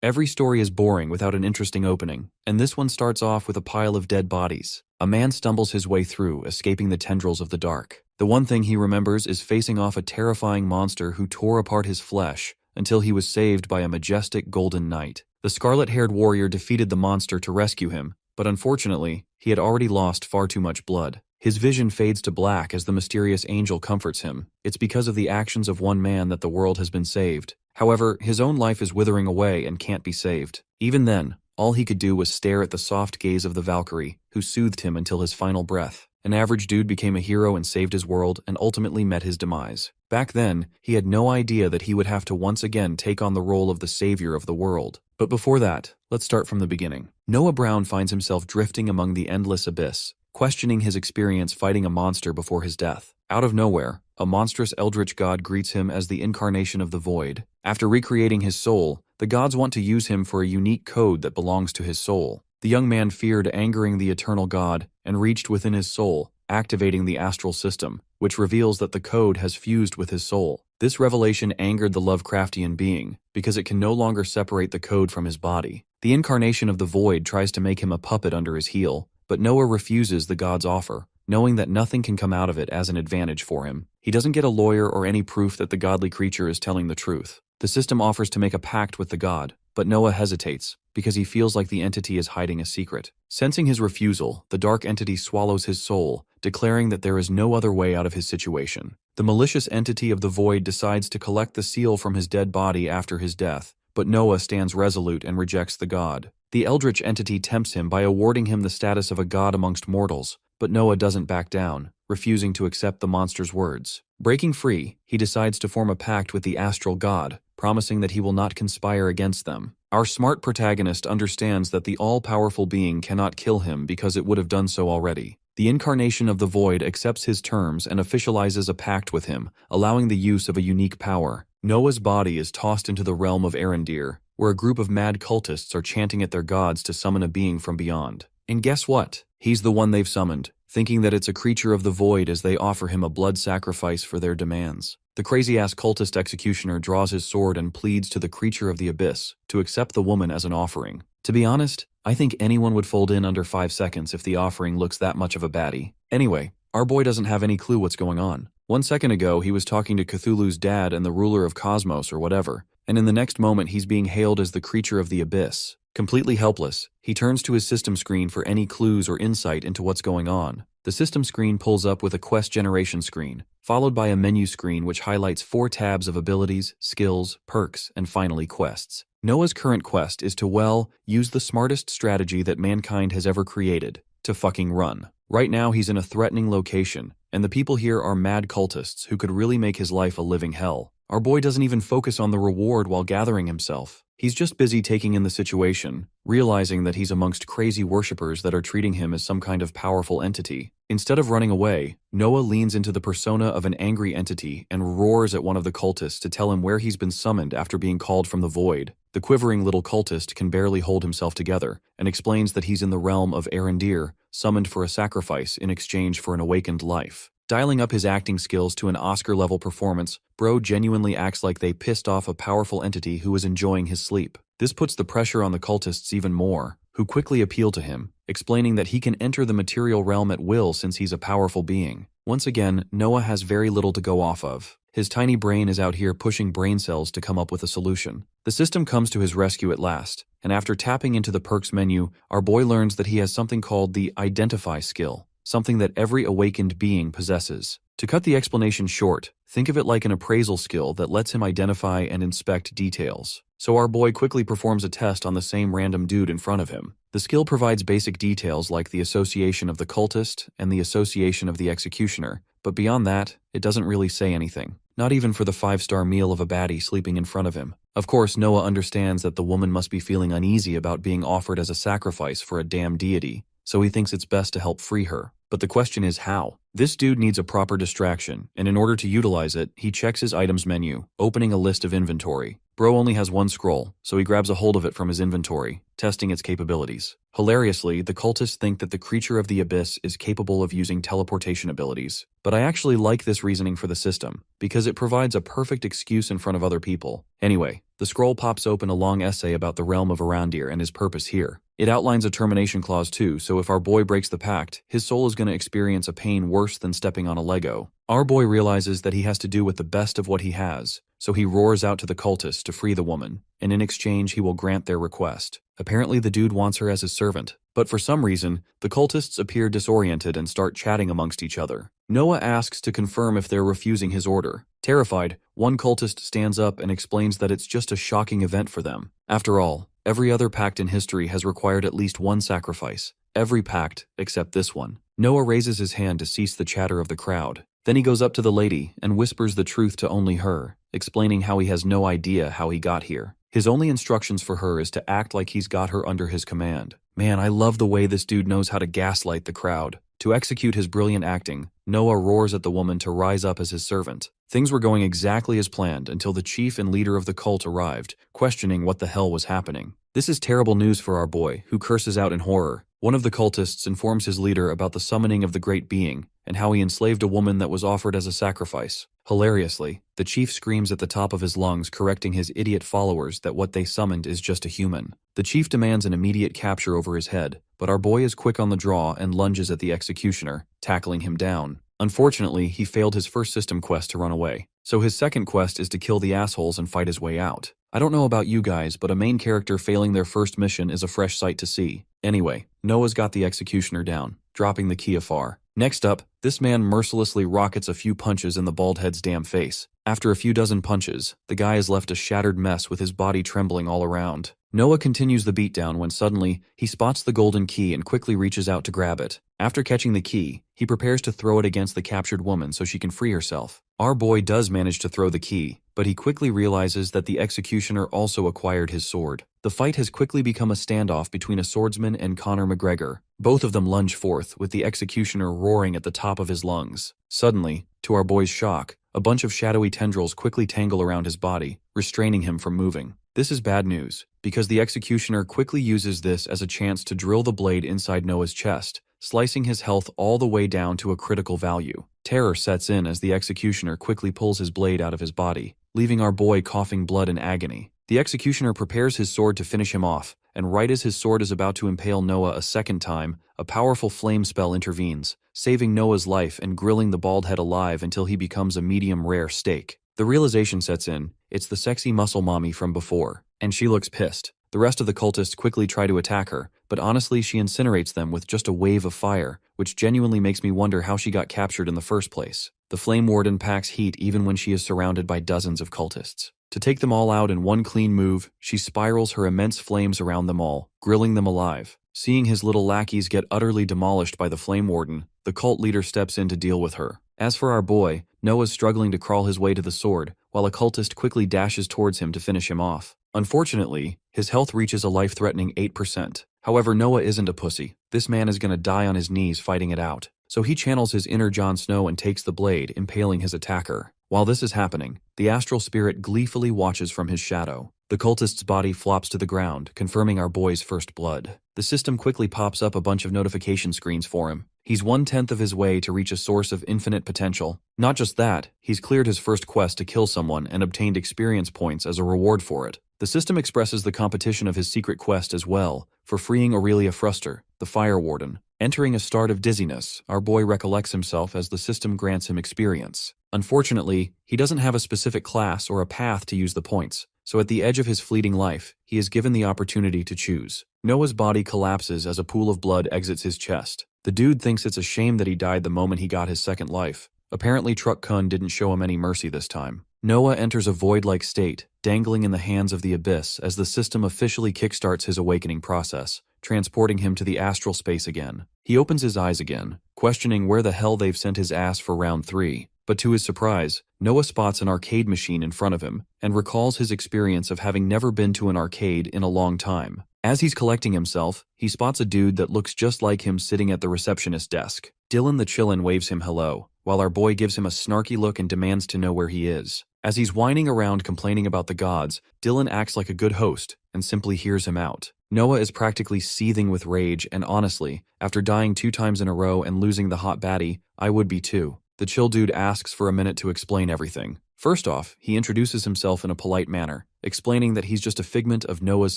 Every story is boring without an interesting opening, and this one starts off with a pile of dead bodies. A man stumbles his way through, escaping the tendrils of the dark. The one thing he remembers is facing off a terrifying monster who tore apart his flesh until he was saved by a majestic golden knight. The scarlet-haired warrior defeated the monster to rescue him, but unfortunately, he had already lost far too much blood. His vision fades to black as the mysterious angel comforts him. It's because of the actions of one man that the world has been saved. However, his own life is withering away and can't be saved. Even then, all he could do was stare at the soft gaze of the Valkyrie, who soothed him until his final breath. An average dude became a hero and saved his world and ultimately met his demise. Back then, he had no idea that he would have to once again take on the role of the savior of the world. But before that, let's start from the beginning. Noah Brown finds himself drifting among the endless abyss, questioning his experience fighting a monster before his death. Out of nowhere, a monstrous eldritch god greets him as the incarnation of the void. After recreating his soul, the gods want to use him for a unique code that belongs to his soul. The young man feared angering the eternal god and reached within his soul, activating the astral system, which reveals that the code has fused with his soul. This revelation angered the Lovecraftian being, because it can no longer separate the code from his body. The incarnation of the void tries to make him a puppet under his heel, but Noah refuses the god's offer, knowing that nothing can come out of it as an advantage for him. He doesn't get a lawyer or any proof that the godly creature is telling the truth. The system offers to make a pact with the god, but Noah hesitates, because he feels like the entity is hiding a secret. Sensing his refusal, the dark entity swallows his soul, declaring that there is no other way out of his situation. The malicious entity of the void decides to collect the seal from his dead body after his death, but Noah stands resolute and rejects the god. The eldritch entity tempts him by awarding him the status of a god amongst mortals, but Noah doesn't back down, refusing to accept the monster's words. Breaking free, he decides to form a pact with the astral god, promising that he will not conspire against them. Our smart protagonist understands that the all-powerful being cannot kill him because it would have done so already. The incarnation of the void accepts his terms and officializes a pact with him, allowing the use of a unique power. Noah's body is tossed into the realm of Arendir, where a group of mad cultists are chanting at their gods to summon a being from beyond. And guess what? He's the one they've summoned, thinking that it's a creature of the void as they offer him a blood sacrifice for their demands. The crazy-ass cultist executioner draws his sword and pleads to the creature of the abyss to accept the woman as an offering. To be honest, I think anyone would fold in under 5 seconds if the offering looks that much of a baddie. Anyway, our boy doesn't have any clue what's going on. 1 second ago, he was talking to Cthulhu's dad and the ruler of Cosmos or whatever, and in the next moment he's being hailed as the creature of the abyss. Completely helpless, he turns to his system screen for any clues or insight into what's going on. The system screen pulls up with a quest generation screen, followed by a menu screen which highlights 4 tabs of abilities, skills, perks, and finally quests. Noah's current quest is to, well, use the smartest strategy that mankind has ever created, to fucking run. Right now he's in a threatening location, and the people here are mad cultists who could really make his life a living hell. Our boy doesn't even focus on the reward while gathering himself. He's just busy taking in the situation, realizing that he's amongst crazy worshippers that are treating him as some kind of powerful entity. Instead of running away, Noah leans into the persona of an angry entity and roars at one of the cultists to tell him where he's been summoned after being called from the void. The quivering little cultist can barely hold himself together and explains that he's in the realm of Arendir, summoned for a sacrifice in exchange for an awakened life. Dialing up his acting skills to an Oscar-level performance, Bro genuinely acts like they pissed off a powerful entity who was enjoying his sleep. This puts the pressure on the cultists even more, who quickly appeal to him, explaining that he can enter the material realm at will since he's a powerful being. Once again, Noah has very little to go off of. His tiny brain is out here pushing brain cells to come up with a solution. The system comes to his rescue at last, and after tapping into the perks menu, our boy learns that he has something called the Identify skill, something that every awakened being possesses. To cut the explanation short, think of it like an appraisal skill that lets him identify and inspect details. So our boy quickly performs a test on the same random dude in front of him. The skill provides basic details like the association of the cultist and the association of the executioner, but beyond that, it doesn't really say anything. Not even for the 5-star meal of a baddie sleeping in front of him. Of course, Noah understands that the woman must be feeling uneasy about being offered as a sacrifice for a damn deity, so he thinks it's best to help free her. But the question is how? This dude needs a proper distraction, and in order to utilize it, he checks his items menu, opening a list of inventory. Bro only has 1 scroll, so he grabs a hold of it from his inventory, testing its capabilities. Hilariously, the cultists think that the creature of the abyss is capable of using teleportation abilities. But I actually like this reasoning for the system, because it provides a perfect excuse in front of other people. Anyway, The scroll pops open a long essay about the realm of Arandir and his purpose here. It outlines a termination clause too, so if our boy breaks the pact, his soul is going to experience a pain worse than stepping on a Lego. Our boy realizes that he has to do with the best of what he has, so he roars out to the cultists to free the woman, and in exchange he will grant their request. Apparently the dude wants her as his servant, but for some reason, the cultists appear disoriented and start chatting amongst each other. Noah asks to confirm if they're refusing his order. Terrified, one cultist stands up and explains that it's just a shocking event for them. After all, every other pact in history has required at least one sacrifice. Every pact except this one. Noah raises his hand to cease the chatter of the crowd. Then he goes up to the lady and whispers the truth to only her, explaining how he has no idea how he got here. His only instructions for her is to act like he's got her under his command. Man, I love the way this dude knows how to gaslight the crowd. To execute his brilliant acting, Noah roars at the woman to rise up as his servant. Things were going exactly as planned until the chief and leader of the cult arrived, questioning what the hell was happening. This is terrible news for our boy, who curses out in horror. One of the cultists informs his leader about the summoning of the great being, and how he enslaved a woman that was offered as a sacrifice. Hilariously, the chief screams at the top of his lungs, correcting his idiot followers that what they summoned is just a human. The chief demands an immediate capture over his head, but our boy is quick on the draw and lunges at the executioner, tackling him down. Unfortunately, he failed his first system quest to run away, so his second quest is to kill the assholes and fight his way out. I don't know about you guys, but a main character failing their first mission is a fresh sight to see. Anyway, Noah's got the executioner down, dropping the key afar. Next up, this man mercilessly rockets a few punches in the baldhead's damn face. After a few dozen punches, the guy is left a shattered mess with his body trembling all around. Noah continues the beatdown when suddenly, he spots the golden key and quickly reaches out to grab it. After catching the key, he prepares to throw it against the captured woman so she can free herself. Our boy does manage to throw the key, but he quickly realizes that the executioner also acquired his sword. The fight has quickly become a standoff between a swordsman and Conor McGregor. Both of them lunge forth, with the executioner roaring at the top of his lungs. Suddenly, to our boy's shock, a bunch of shadowy tendrils quickly tangle around his body, restraining him from moving. This is bad news, because the executioner quickly uses this as a chance to drill the blade inside Noah's chest, slicing his health all the way down to a critical value. Terror sets in as the executioner quickly pulls his blade out of his body, leaving our boy coughing blood in agony. The executioner prepares his sword to finish him off, and right as his sword is about to impale Noah a second time, a powerful flame spell intervenes, saving Noah's life and grilling the bald head alive until he becomes a medium-rare steak. The realization sets in, it's the sexy muscle mommy from before, and she looks pissed. The rest of the cultists quickly try to attack her, but honestly she incinerates them with just a wave of fire, which genuinely makes me wonder how she got captured in the first place. The Flame Warden packs heat even when she is surrounded by dozens of cultists. To take them all out in one clean move, she spirals her immense flames around them all, grilling them alive. Seeing his little lackeys get utterly demolished by the Flame Warden, the cult leader steps in to deal with her. As for our boy, Noah's struggling to crawl his way to the sword, while a cultist quickly dashes towards him to finish him off. Unfortunately, his health reaches a life-threatening 8%. However, Noah isn't a pussy. This man is gonna die on his knees fighting it out. So he channels his inner Jon Snow and takes the blade, impaling his attacker. While this is happening, the astral spirit gleefully watches from his shadow. The cultist's body flops to the ground, confirming our boy's first blood. The system quickly pops up a bunch of notification screens for him. He's 1/10 of his way to reach a source of infinite potential. Not just that, he's cleared his first quest to kill someone and obtained experience points as a reward for it. The system expresses the competition of his secret quest as well, for freeing Aurelia Fruster, the Fire Warden. Entering a start of dizziness, our boy recollects himself as the system grants him experience. Unfortunately, he doesn't have a specific class or a path to use the points, so at the edge of his fleeting life, he is given the opportunity to choose. Noah's body collapses as a pool of blood exits his chest. The dude thinks it's a shame that he died the moment he got his second life. Apparently Truck Kun didn't show him any mercy this time. Noah enters a void-like state, dangling in the hands of the abyss as the system officially kickstarts his awakening process, transporting him to the astral space again. He opens his eyes again, questioning where the hell they've sent his ass for round 3. But to his surprise, Noah spots an arcade machine in front of him and recalls his experience of having never been to an arcade in a long time. As he's collecting himself, he spots a dude that looks just like him sitting at the receptionist desk. Dylan the Chillin waves him hello, while our boy gives him a snarky look and demands to know where he is. As he's whining around complaining about the gods, Dylan acts like a good host and simply hears him out. Noah is practically seething with rage, and honestly, after dying 2 times in a row and losing the hot baddie, I would be too. The chill dude asks for a minute to explain everything. First off, he introduces himself in a polite manner, explaining that he's just a figment of Noah's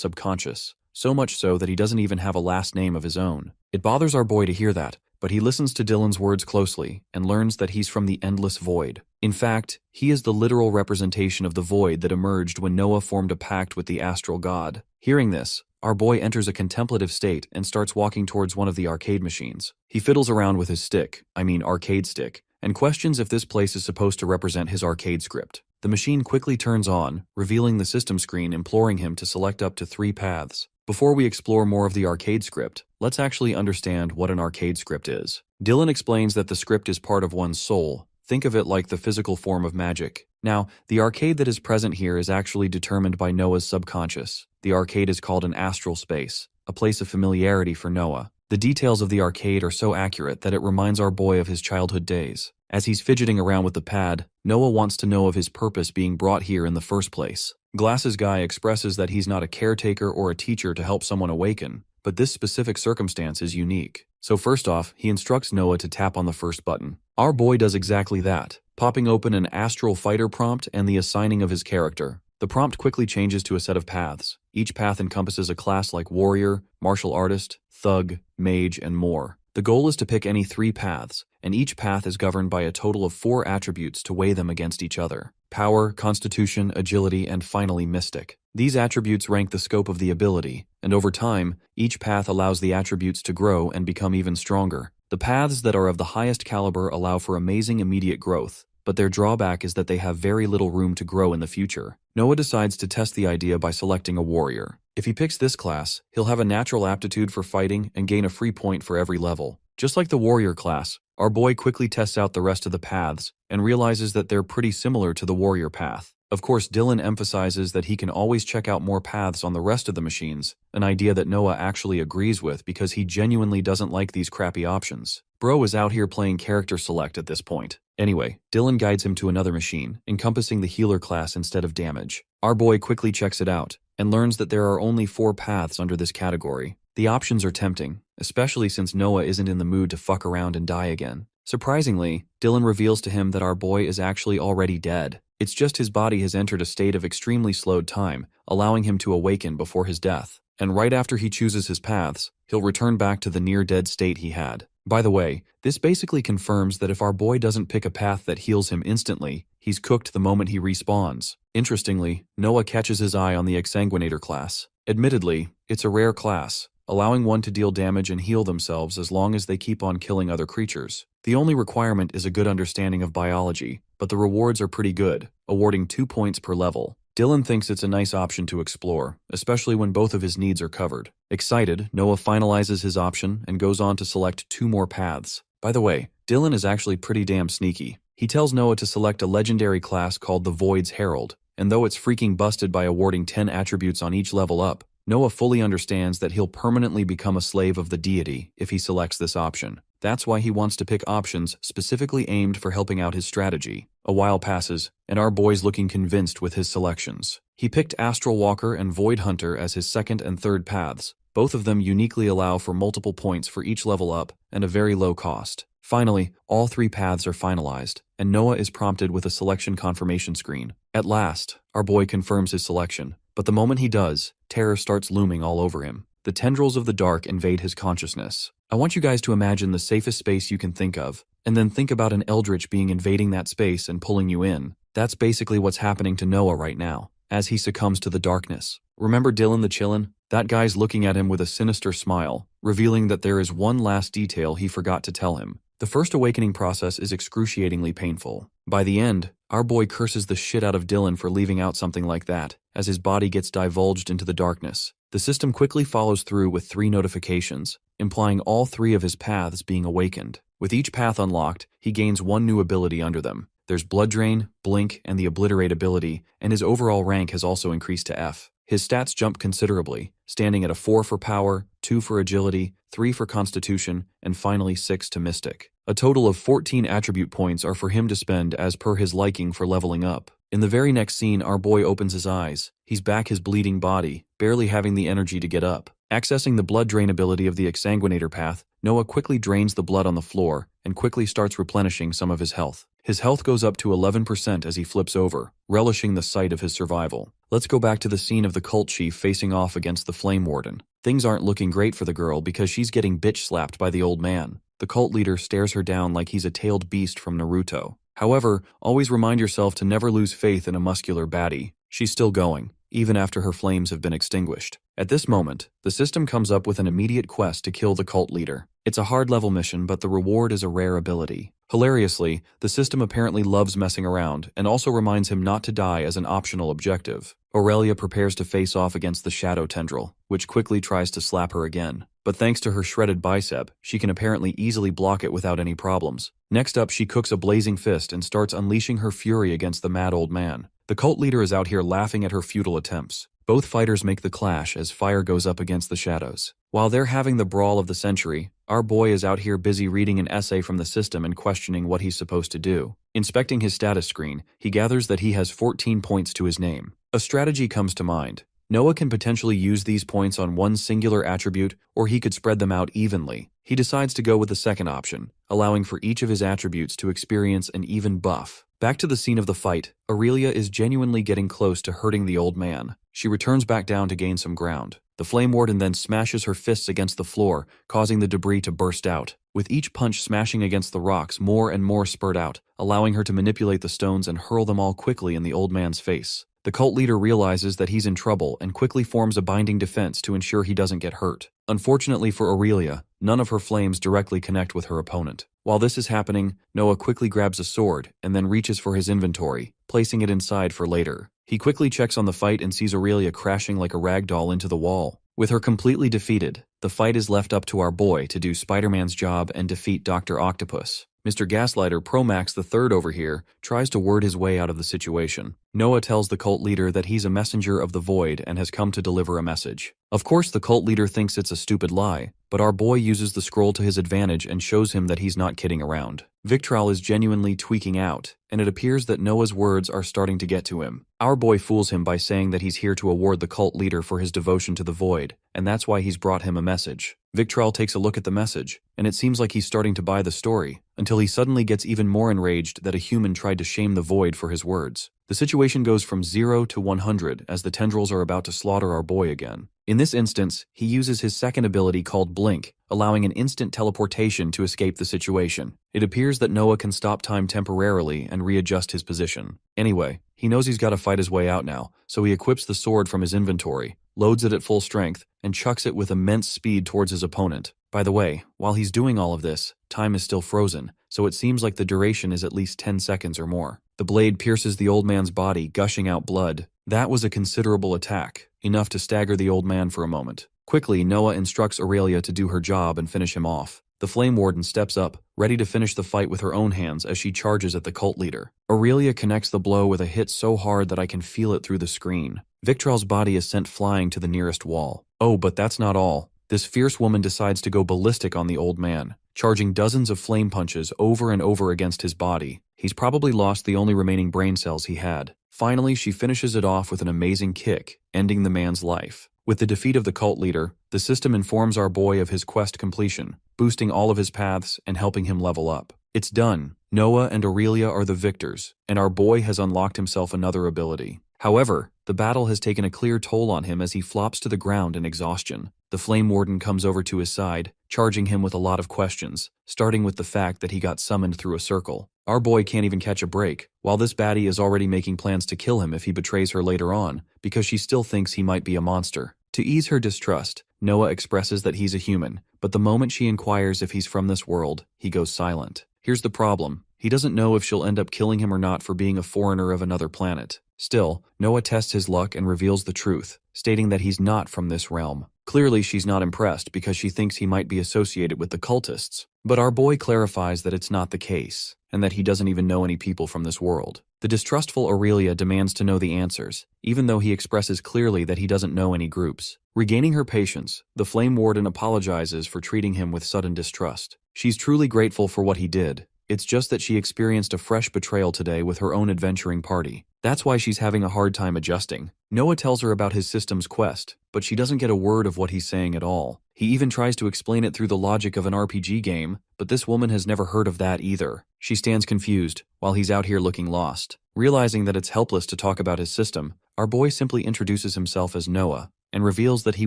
subconscious, so much so that he doesn't even have a last name of his own. It bothers our boy to hear that, but he listens to Dylan's words closely and learns that he's from the endless void. In fact, he is the literal representation of the void that emerged when Noah formed a pact with the astral god. Hearing this, our boy enters a contemplative state and starts walking towards one of the arcade machines. He fiddles around with his arcade stick, and questions if this place is supposed to represent his arcade script. The machine quickly turns on, revealing the system screen imploring him to select up to 3 paths. Before we explore more of the arcade script, let's actually understand what an arcade script is. Dylan explains that the script is part of one's soul. Think of it like the physical form of magic. Now, the arcade that is present here is actually determined by Noah's subconscious. The arcade is called an astral space, a place of familiarity for Noah. The details of the arcade are so accurate that it reminds our boy of his childhood days. As he's fidgeting around with the pad, Noah wants to know of his purpose being brought here in the first place. Glasses Guy expresses that he's not a caretaker or a teacher to help someone awaken, but this specific circumstance is unique. So first off, he instructs Noah to tap on the first button. Our boy does exactly that, popping open an astral fighter prompt and the assigning of his character. The prompt quickly changes to a set of paths. Each path encompasses a class like warrior, martial artist, thug, mage, and more. The goal is to pick any 3 paths, and each path is governed by a total of 4 attributes to weigh them against each other: power, constitution, agility, and finally mystic. These attributes rank the scope of the ability, and over time, each path allows the attributes to grow and become even stronger. The paths that are of the highest caliber allow for amazing immediate growth, but their drawback is that they have very little room to grow in the future. Noah decides to test the idea by selecting a warrior. If he picks this class, he'll have a natural aptitude for fighting and gain a free point for every level. Just like the warrior class, our boy quickly tests out the rest of the paths and realizes that they're pretty similar to the warrior path. Of course, Dylan emphasizes that he can always check out more paths on the rest of the machines, an idea that Noah actually agrees with because he genuinely doesn't like these crappy options. Bro is out here playing character select at this point. Anyway, Dylan guides him to another machine, encompassing the healer class instead of damage. Our boy quickly checks it out and learns that there are only 4 paths under this category. The options are tempting, especially since Noah isn't in the mood to fuck around and die again. Surprisingly, Dylan reveals to him that our boy is actually already dead. It's just his body has entered a state of extremely slowed time, allowing him to awaken before his death. And right after he chooses his paths, he'll return back to the near-dead state he had. By the way, this basically confirms that if our boy doesn't pick a path that heals him instantly, he's cooked the moment he respawns. Interestingly, Noah catches his eye on the Exsanguinator class. Admittedly, it's a rare class, allowing one to deal damage and heal themselves as long as they keep on killing other creatures. The only requirement is a good understanding of biology, but the rewards are pretty good, awarding 2 points per level. Dylan thinks it's a nice option to explore, especially when both of his needs are covered. Excited, Noah finalizes his option and goes on to select 2 more paths. By the way, Dylan is actually pretty damn sneaky. He tells Noah to select a legendary class called the Void's Herald, and though it's freaking busted by awarding 10 attributes on each level up, Noah fully understands that he'll permanently become a slave of the deity if he selects this option. That's why he wants to pick options specifically aimed for helping out his strategy. A while passes, and our boy's looking convinced with his selections. He picked Astral Walker and Void Hunter as his second and third paths. Both of them uniquely allow for multiple points for each level up and a very low cost. Finally, all 3 paths are finalized, and Noah is prompted with a selection confirmation screen. At last, our boy confirms his selection, but the moment he does, terror starts looming all over him. The tendrils of the dark invade his consciousness. I want you guys to imagine the safest space you can think of, and then think about an eldritch being invading that space and pulling you in. That's basically what's happening to Noah right now, as he succumbs to the darkness. Remember Dylan the Chillin'? That guy's looking at him with a sinister smile, revealing that there is one last detail he forgot to tell him. The first awakening process is excruciatingly painful. By the end, our boy curses the shit out of Dylan for leaving out something like that, as his body gets divulged into the darkness. The system quickly follows through with 3 notifications, implying all 3 of his paths being awakened. With each path unlocked, he gains 1 new ability under them. There's Blood Drain, Blink, and the Obliterate ability, and his overall rank has also increased to F. His stats jump considerably, standing at a 4 for power, 2 for agility, 3 for constitution, and finally 6 to mystic. A total of 14 attribute points are for him to spend as per his liking for leveling up. In the very next scene, our boy opens his eyes, He's back his bleeding body, barely having the energy to get up. Accessing the blood drain ability of the exsanguinator path, Noah quickly drains the blood on the floor and quickly starts replenishing some of his health. His health goes up to 11% as he flips over, relishing the sight of his survival. Let's go back to the scene of the cult chief facing off against the Flame Warden. Things aren't looking great for the girl because she's getting bitch-slapped by the old man. The cult leader stares her down like he's a tailed beast from Naruto. However, always remind yourself to never lose faith in a muscular baddie. She's still going, even after her flames have been extinguished. At this moment, the system comes up with an immediate quest to kill the cult leader. It's a hard-level mission, but the reward is a rare ability. Hilariously, the system apparently loves messing around and also reminds him not to die as an optional objective. Aurelia prepares to face off against the shadow tendril, which quickly tries to slap her again. But thanks to her shredded bicep, she can apparently easily block it without any problems. Next up, she cooks a blazing fist and starts unleashing her fury against the mad old man. The cult leader is out here laughing at her futile attempts. Both fighters make the clash as fire goes up against the shadows. While they're having the brawl of the century, our boy is out here busy reading an essay from the system and questioning what he's supposed to do. Inspecting his status screen, he gathers that he has 14 points to his name. A strategy comes to mind. Noah can potentially use these points on one singular attribute, or he could spread them out evenly. He decides to go with the second option, allowing for each of his attributes to experience an even buff. Back to the scene of the fight, Aurelia is genuinely getting close to hurting the old man. She returns back down to gain some ground. The Flame Warden then smashes her fists against the floor, causing the debris to burst out. With each punch smashing against the rocks, more and more spurt out, allowing her to manipulate the stones and hurl them all quickly in the old man's face. The cult leader realizes that he's in trouble and quickly forms a binding defense to ensure he doesn't get hurt. Unfortunately for Aurelia, none of her flames directly connect with her opponent. While this is happening, Noah quickly grabs a sword and then reaches for his inventory, placing it inside for later. He quickly checks on the fight and sees Aurelia crashing like a rag doll into the wall. With her completely defeated, the fight is left up to our boy to do Spider-Man's job and defeat Dr. Octopus. Mr. Gaslighter Promax III over here tries to word his way out of the situation. Noah tells the cult leader that he's a messenger of the void and has come to deliver a message. Of course, the cult leader thinks it's a stupid lie, but our boy uses the scroll to his advantage and shows him that he's not kidding around. Victral is genuinely tweaking out, and it appears that Noah's words are starting to get to him. Our boy fools him by saying that he's here to award the cult leader for his devotion to the void, and that's why he's brought him a message. Victral takes a look at the message, and it seems like he's starting to buy the story, until he suddenly gets even more enraged that a human tried to shame the void for his words. The situation goes from 0 to 100 as the tendrils are about to slaughter our boy again. In this instance, he uses his second ability called Blink, allowing an instant teleportation to escape the situation. It appears that Noah can stop time temporarily and readjust his position. Anyway, he knows he's got to fight his way out now, so he equips the sword from his inventory, loads it at full strength, and chucks it with immense speed towards his opponent. By the way, while he's doing all of this, time is still frozen, so it seems like the duration is at least 10 seconds or more. The blade pierces the old man's body, gushing out blood. That was a considerable attack, enough to stagger the old man for a moment. Quickly, Noah instructs Aurelia to do her job and finish him off. The Flame Warden steps up, ready to finish the fight with her own hands as she charges at the cult leader. Aurelia connects the blow with a hit so hard that I can feel it through the screen. Victral's body is sent flying to the nearest wall. Oh, but that's not all. This fierce woman decides to go ballistic on the old man, charging dozens of flame punches over and over against his body. He's probably lost the only remaining brain cells he had. Finally, she finishes it off with an amazing kick, ending the man's life. With the defeat of the cult leader, the system informs our boy of his quest completion, boosting all of his paths and helping him level up. It's done. Noah and Aurelia are the victors, and our boy has unlocked himself another ability. However, the battle has taken a clear toll on him as he flops to the ground in exhaustion. The Flame Warden comes over to his side, charging him with a lot of questions, starting with the fact that he got summoned through a circle. Our boy can't even catch a break, while this baddie is already making plans to kill him if he betrays her later on, because she still thinks he might be a monster. To ease her distrust, Noah expresses that he's a human, but the moment she inquires if he's from this world, he goes silent. Here's the problem. He doesn't know if she'll end up killing him or not for being a foreigner of another planet. Still, Noah tests his luck and reveals the truth, stating that he's not from this realm. Clearly, she's not impressed because she thinks he might be associated with the cultists. But our boy clarifies that it's not the case, and that he doesn't even know any people from this world. The distrustful Aurelia demands to know the answers, even though he expresses clearly that he doesn't know any groups. Regaining her patience, the Flame Warden apologizes for treating him with sudden distrust. She's truly grateful for what he did. It's just that she experienced a fresh betrayal today with her own adventuring party. That's why she's having a hard time adjusting. Noah tells her about his system's quest, but she doesn't get a word of what he's saying at all. He even tries to explain it through the logic of an RPG game, but this woman has never heard of that either. She stands confused, while he's out here looking lost. Realizing that it's helpless to talk about his system, our boy simply introduces himself as Noah, and reveals that he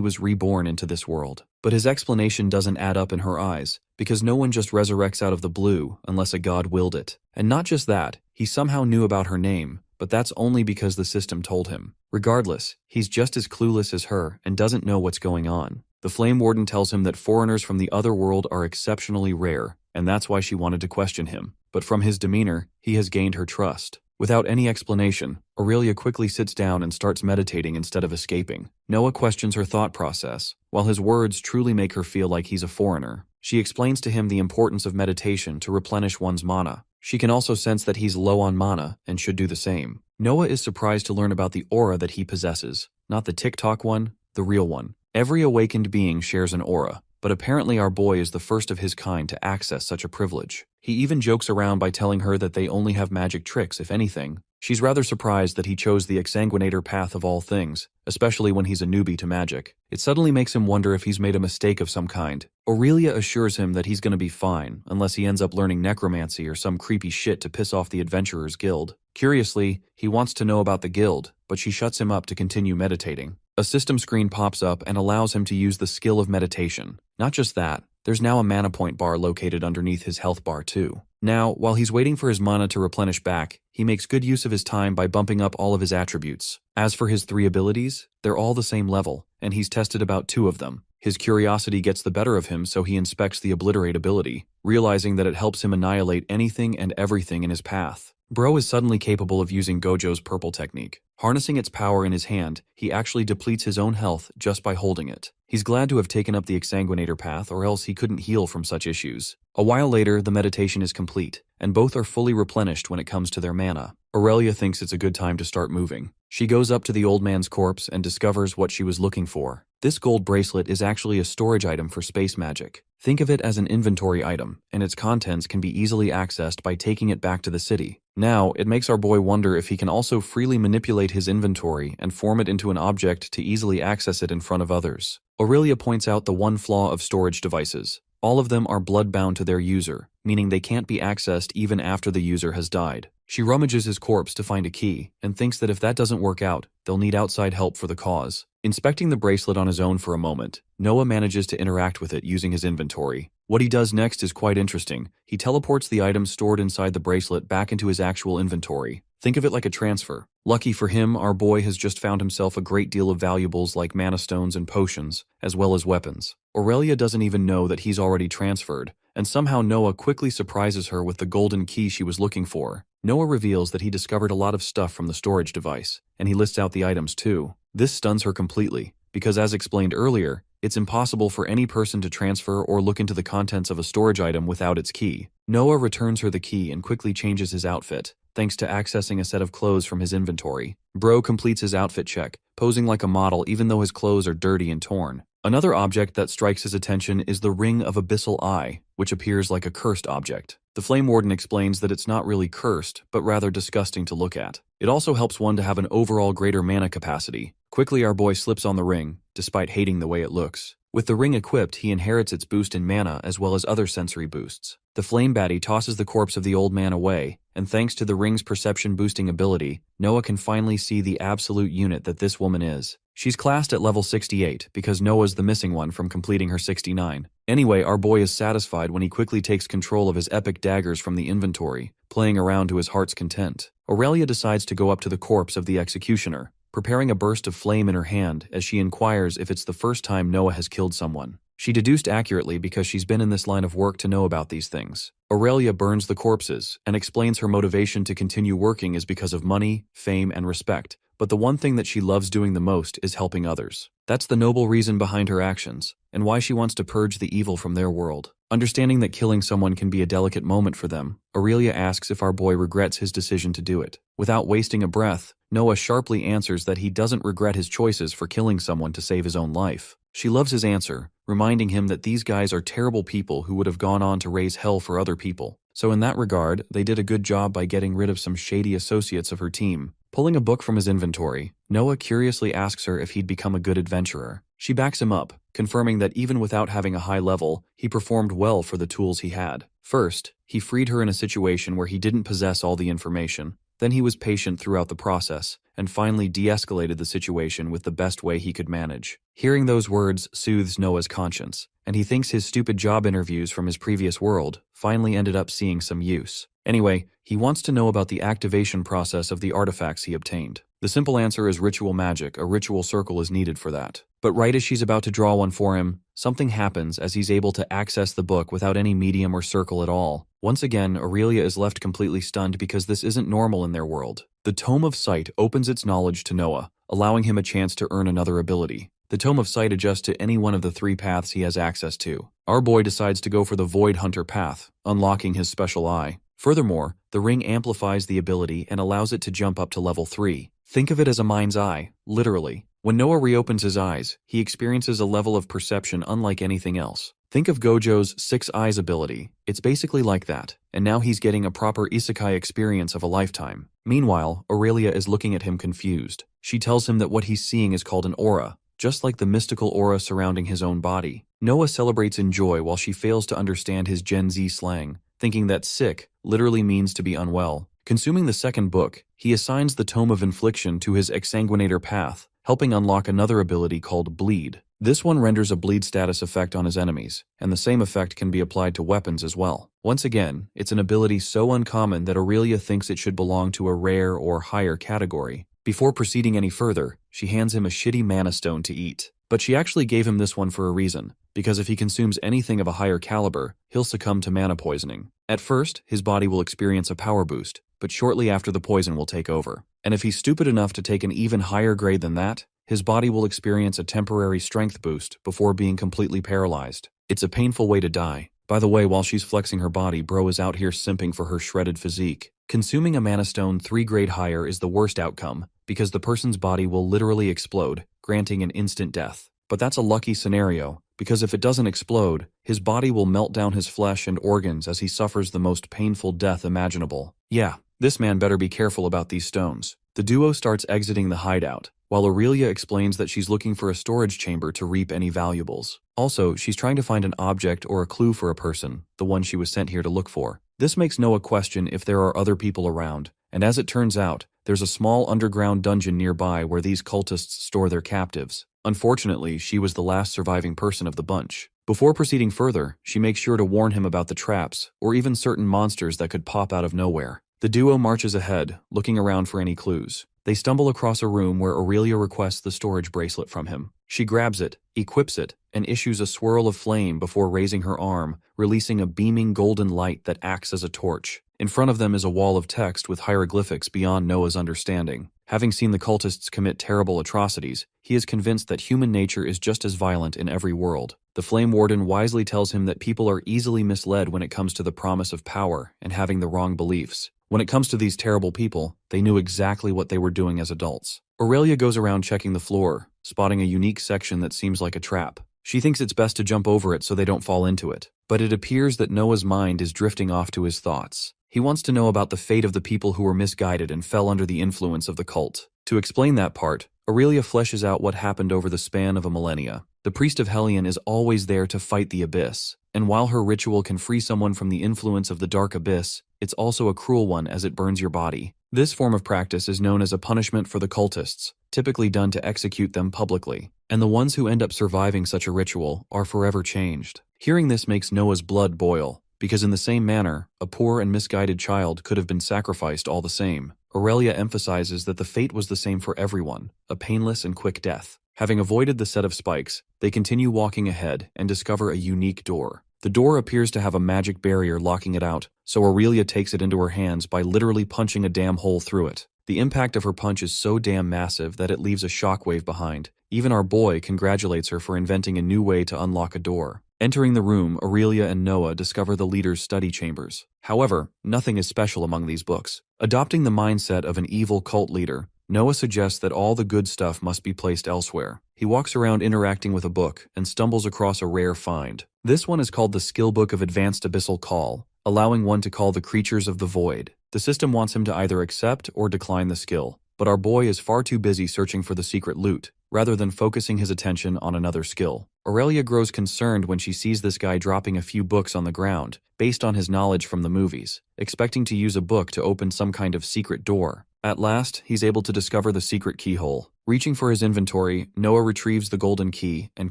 was reborn into this world. But his explanation doesn't add up in her eyes, because no one just resurrects out of the blue unless a god willed it. And not just that, he somehow knew about her name, but that's only because the system told him. Regardless, he's just as clueless as her and doesn't know what's going on. The Flame Warden tells him that foreigners from the other world are exceptionally rare, and that's why she wanted to question him. But from his demeanor, he has gained her trust. Without any explanation, Aurelia quickly sits down and starts meditating instead of escaping. Noah questions her thought process, while his words truly make her feel like he's a foreigner. She explains to him the importance of meditation to replenish one's mana. She can also sense that he's low on mana and should do the same. Noah is surprised to learn about the aura that he possesses, not the TikTok one, the real one. Every awakened being shares an aura, but apparently our boy is the first of his kind to access such a privilege. He even jokes around by telling her that they only have magic tricks, if anything. She's rather surprised that he chose the exsanguinator path of all things, especially when he's a newbie to magic. It suddenly makes him wonder if he's made a mistake of some kind. Aurelia assures him that he's gonna be fine, unless he ends up learning necromancy or some creepy shit to piss off the Adventurers Guild. Curiously, he wants to know about the guild, but she shuts him up to continue meditating. A system screen pops up and allows him to use the skill of meditation. Not just that, there's now a mana point bar located underneath his health bar too. Now, while he's waiting for his mana to replenish back, he makes good use of his time by bumping up all of his attributes. As for his 3 abilities, they're all the same level, and he's tested about 2 of them. His curiosity gets the better of him, so he inspects the Obliterate ability, realizing that it helps him annihilate anything and everything in his path. Bro is suddenly capable of using Gojo's purple technique. Harnessing its power in his hand, he actually depletes his own health just by holding it. He's glad to have taken up the exsanguinator path, or else he couldn't heal from such issues. A while later, the meditation is complete, and both are fully replenished when it comes to their mana. Aurelia thinks it's a good time to start moving. She goes up to the old man's corpse and discovers what she was looking for. This gold bracelet is actually a storage item for space magic. Think of it as an inventory item, and its contents can be easily accessed by taking it back to the city. Now, it makes our boy wonder if he can also freely manipulate his inventory and form it into an object to easily access it in front of others. Aurelia points out the one flaw of storage devices. All of them are bloodbound to their user, meaning they can't be accessed even after the user has died. She rummages his corpse to find a key, and thinks that if that doesn't work out, they'll need outside help for the cause. Inspecting the bracelet on his own for a moment, Noah manages to interact with it using his inventory. What he does next is quite interesting. He teleports the items stored inside the bracelet back into his actual inventory. Think of it like a transfer. Lucky for him, our boy has just found himself a great deal of valuables like mana stones and potions, as well as weapons. Aurelia doesn't even know that he's already transferred, and somehow Noah quickly surprises her with the golden key she was looking for. Noah reveals that he discovered a lot of stuff from the storage device, and he lists out the items too. This stuns her completely, because as explained earlier, it's impossible for any person to transfer or look into the contents of a storage item without its key. Noah returns her the key and quickly changes his outfit, thanks to accessing a set of clothes from his inventory. Bro completes his outfit check, posing like a model even though his clothes are dirty and torn. Another object that strikes his attention is the Ring of Abyssal Eye, which appears like a cursed object. The Flame Warden explains that it's not really cursed, but rather disgusting to look at. It also helps one to have an overall greater mana capacity. Quickly our boy slips on the ring, despite hating the way it looks. With the ring equipped, he inherits its boost in mana as well as other sensory boosts. The Flame Baddie tosses the corpse of the old man away, and thanks to the ring's perception boosting ability, Noah can finally see the absolute unit that this woman is. She's classed at level 68 because Noah's the missing one from completing her 69. Anyway, our boy is satisfied when he quickly takes control of his epic daggers from the inventory, playing around to his heart's content. Aurelia decides to go up to the corpse of the executioner, preparing a burst of flame in her hand as she inquires if it's the first time Noah has killed someone. She deduced accurately because she's been in this line of work to know about these things. Aurelia burns the corpses and explains her motivation to continue working is because of money, fame, and respect. But the one thing that she loves doing the most is helping others. That's the noble reason behind her actions, and why she wants to purge the evil from their world. Understanding that killing someone can be a delicate moment for them, Aurelia asks if our boy regrets his decision to do it. Without wasting a breath, Noah sharply answers that he doesn't regret his choices for killing someone to save his own life. She loves his answer, reminding him that these guys are terrible people who would have gone on to raise hell for other people. So in that regard, they did a good job by getting rid of some shady associates of her team. Pulling a book from his inventory, Noah curiously asks her if he'd become a good adventurer. She backs him up, confirming that even without having a high level, he performed well for the tools he had. First, he freed her in a situation where he didn't possess all the information. Then he was patient throughout the process, and finally de-escalated the situation with the best way he could manage. Hearing those words soothes Noah's conscience, and he thinks his stupid job interviews from his previous world finally ended up seeing some use. Anyway, he wants to know about the activation process of the artifacts he obtained. The simple answer is ritual magic. A ritual circle is needed for that. But right as she's about to draw one for him, something happens as he's able to access the book without any medium or circle at all. Once again, Aurelia is left completely stunned because this isn't normal in their world. The Tome of Sight opens its knowledge to Noah, allowing him a chance to earn another ability. The Tome of Sight adjusts to any one of the 3 paths he has access to. Our boy decides to go for the Void Hunter path, unlocking his special eye. Furthermore, the ring amplifies the ability and allows it to jump up to level 3. Think of it as a mind's eye, literally. When Noah reopens his eyes, he experiences a level of perception unlike anything else. Think of Gojo's 6 Eyes ability. It's basically like that, and now he's getting a proper isekai experience of a lifetime. Meanwhile, Aurelia is looking at him confused. She tells him that what he's seeing is called an aura, just like the mystical aura surrounding his own body. Noah celebrates in joy while she fails to understand his Gen Z slang, thinking that sick literally means to be unwell. Consuming the second book, he assigns the Tome of Infliction to his Exsanguinator path, helping unlock another ability called Bleed. This one renders a bleed status effect on his enemies, and the same effect can be applied to weapons as well. Once again, it's an ability so uncommon that Aurelia thinks it should belong to a rare or higher category. Before proceeding any further, she hands him a shitty mana stone to eat. But she actually gave him this one for a reason, because if he consumes anything of a higher caliber, he'll succumb to mana poisoning. At first, his body will experience a power boost, but shortly after the poison will take over. And if he's stupid enough to take an even higher grade than that, his body will experience a temporary strength boost before being completely paralyzed. It's a painful way to die. By the way, while she's flexing her body, bro is out here simping for her shredded physique. Consuming a mana stone 3 grade higher is the worst outcome, because the person's body will literally explode, granting an instant death. But that's a lucky scenario, because if it doesn't explode, his body will melt down his flesh and organs as he suffers the most painful death imaginable. Yeah, this man better be careful about these stones. The duo starts exiting the hideout, while Aurelia explains that she's looking for a storage chamber to reap any valuables. Also, she's trying to find an object or a clue for a person, the one she was sent here to look for. This makes Noah question if there are other people around, and as it turns out, there's a small underground dungeon nearby where these cultists store their captives. Unfortunately, she was the last surviving person of the bunch. Before proceeding further, she makes sure to warn him about the traps, or even certain monsters that could pop out of nowhere. The duo marches ahead, looking around for any clues. They stumble across a room where Aurelia requests the storage bracelet from him. She grabs it, equips it, and issues a swirl of flame before raising her arm, releasing a beaming golden light that acts as a torch. In front of them is a wall of text with hieroglyphics beyond Noah's understanding. Having seen the cultists commit terrible atrocities, he is convinced that human nature is just as violent in every world. The Flame Warden wisely tells him that people are easily misled when it comes to the promise of power and having the wrong beliefs. When it comes to these terrible people, they knew exactly what they were doing as adults. Aurelia goes around checking the floor, spotting a unique section that seems like a trap. She thinks it's best to jump over it so they don't fall into it. But it appears that Noah's mind is drifting off to his thoughts. He wants to know about the fate of the people who were misguided and fell under the influence of the cult. To explain that part, Aurelia fleshes out what happened over the span of a millennia. The Priest of Hellion is always there to fight the Abyss, and while her ritual can free someone from the influence of the Dark Abyss, it's also a cruel one as it burns your body. This form of practice is known as a punishment for the cultists, typically done to execute them publicly, and the ones who end up surviving such a ritual are forever changed. Hearing this makes Noah's blood boil, because in the same manner, a poor and misguided child could have been sacrificed all the same. Aurelia emphasizes that the fate was the same for everyone, a painless and quick death. Having avoided the set of spikes, they continue walking ahead and discover a unique door. The door appears to have a magic barrier locking it out, so Aurelia takes it into her hands by literally punching a damn hole through it. The impact of her punch is so damn massive that it leaves a shockwave behind. Even our boy congratulates her for inventing a new way to unlock a door. Entering the room, Aurelia and Noah discover the leader's study chambers. However, nothing is special among these books. Adopting the mindset of an evil cult leader, Noah suggests that all the good stuff must be placed elsewhere. He walks around interacting with a book and stumbles across a rare find. This one is called the Skill Book of Advanced Abyssal Call, allowing one to call the creatures of the void. The system wants him to either accept or decline the skill. but our boy is far too busy searching for the secret loot, rather than focusing his attention on another skill. Aurelia grows concerned when she sees this guy dropping a few books on the ground, based on his knowledge from the movies, expecting to use a book to open some kind of secret door. At last, he's able to discover the secret keyhole. Reaching for his inventory, Noah retrieves the golden key and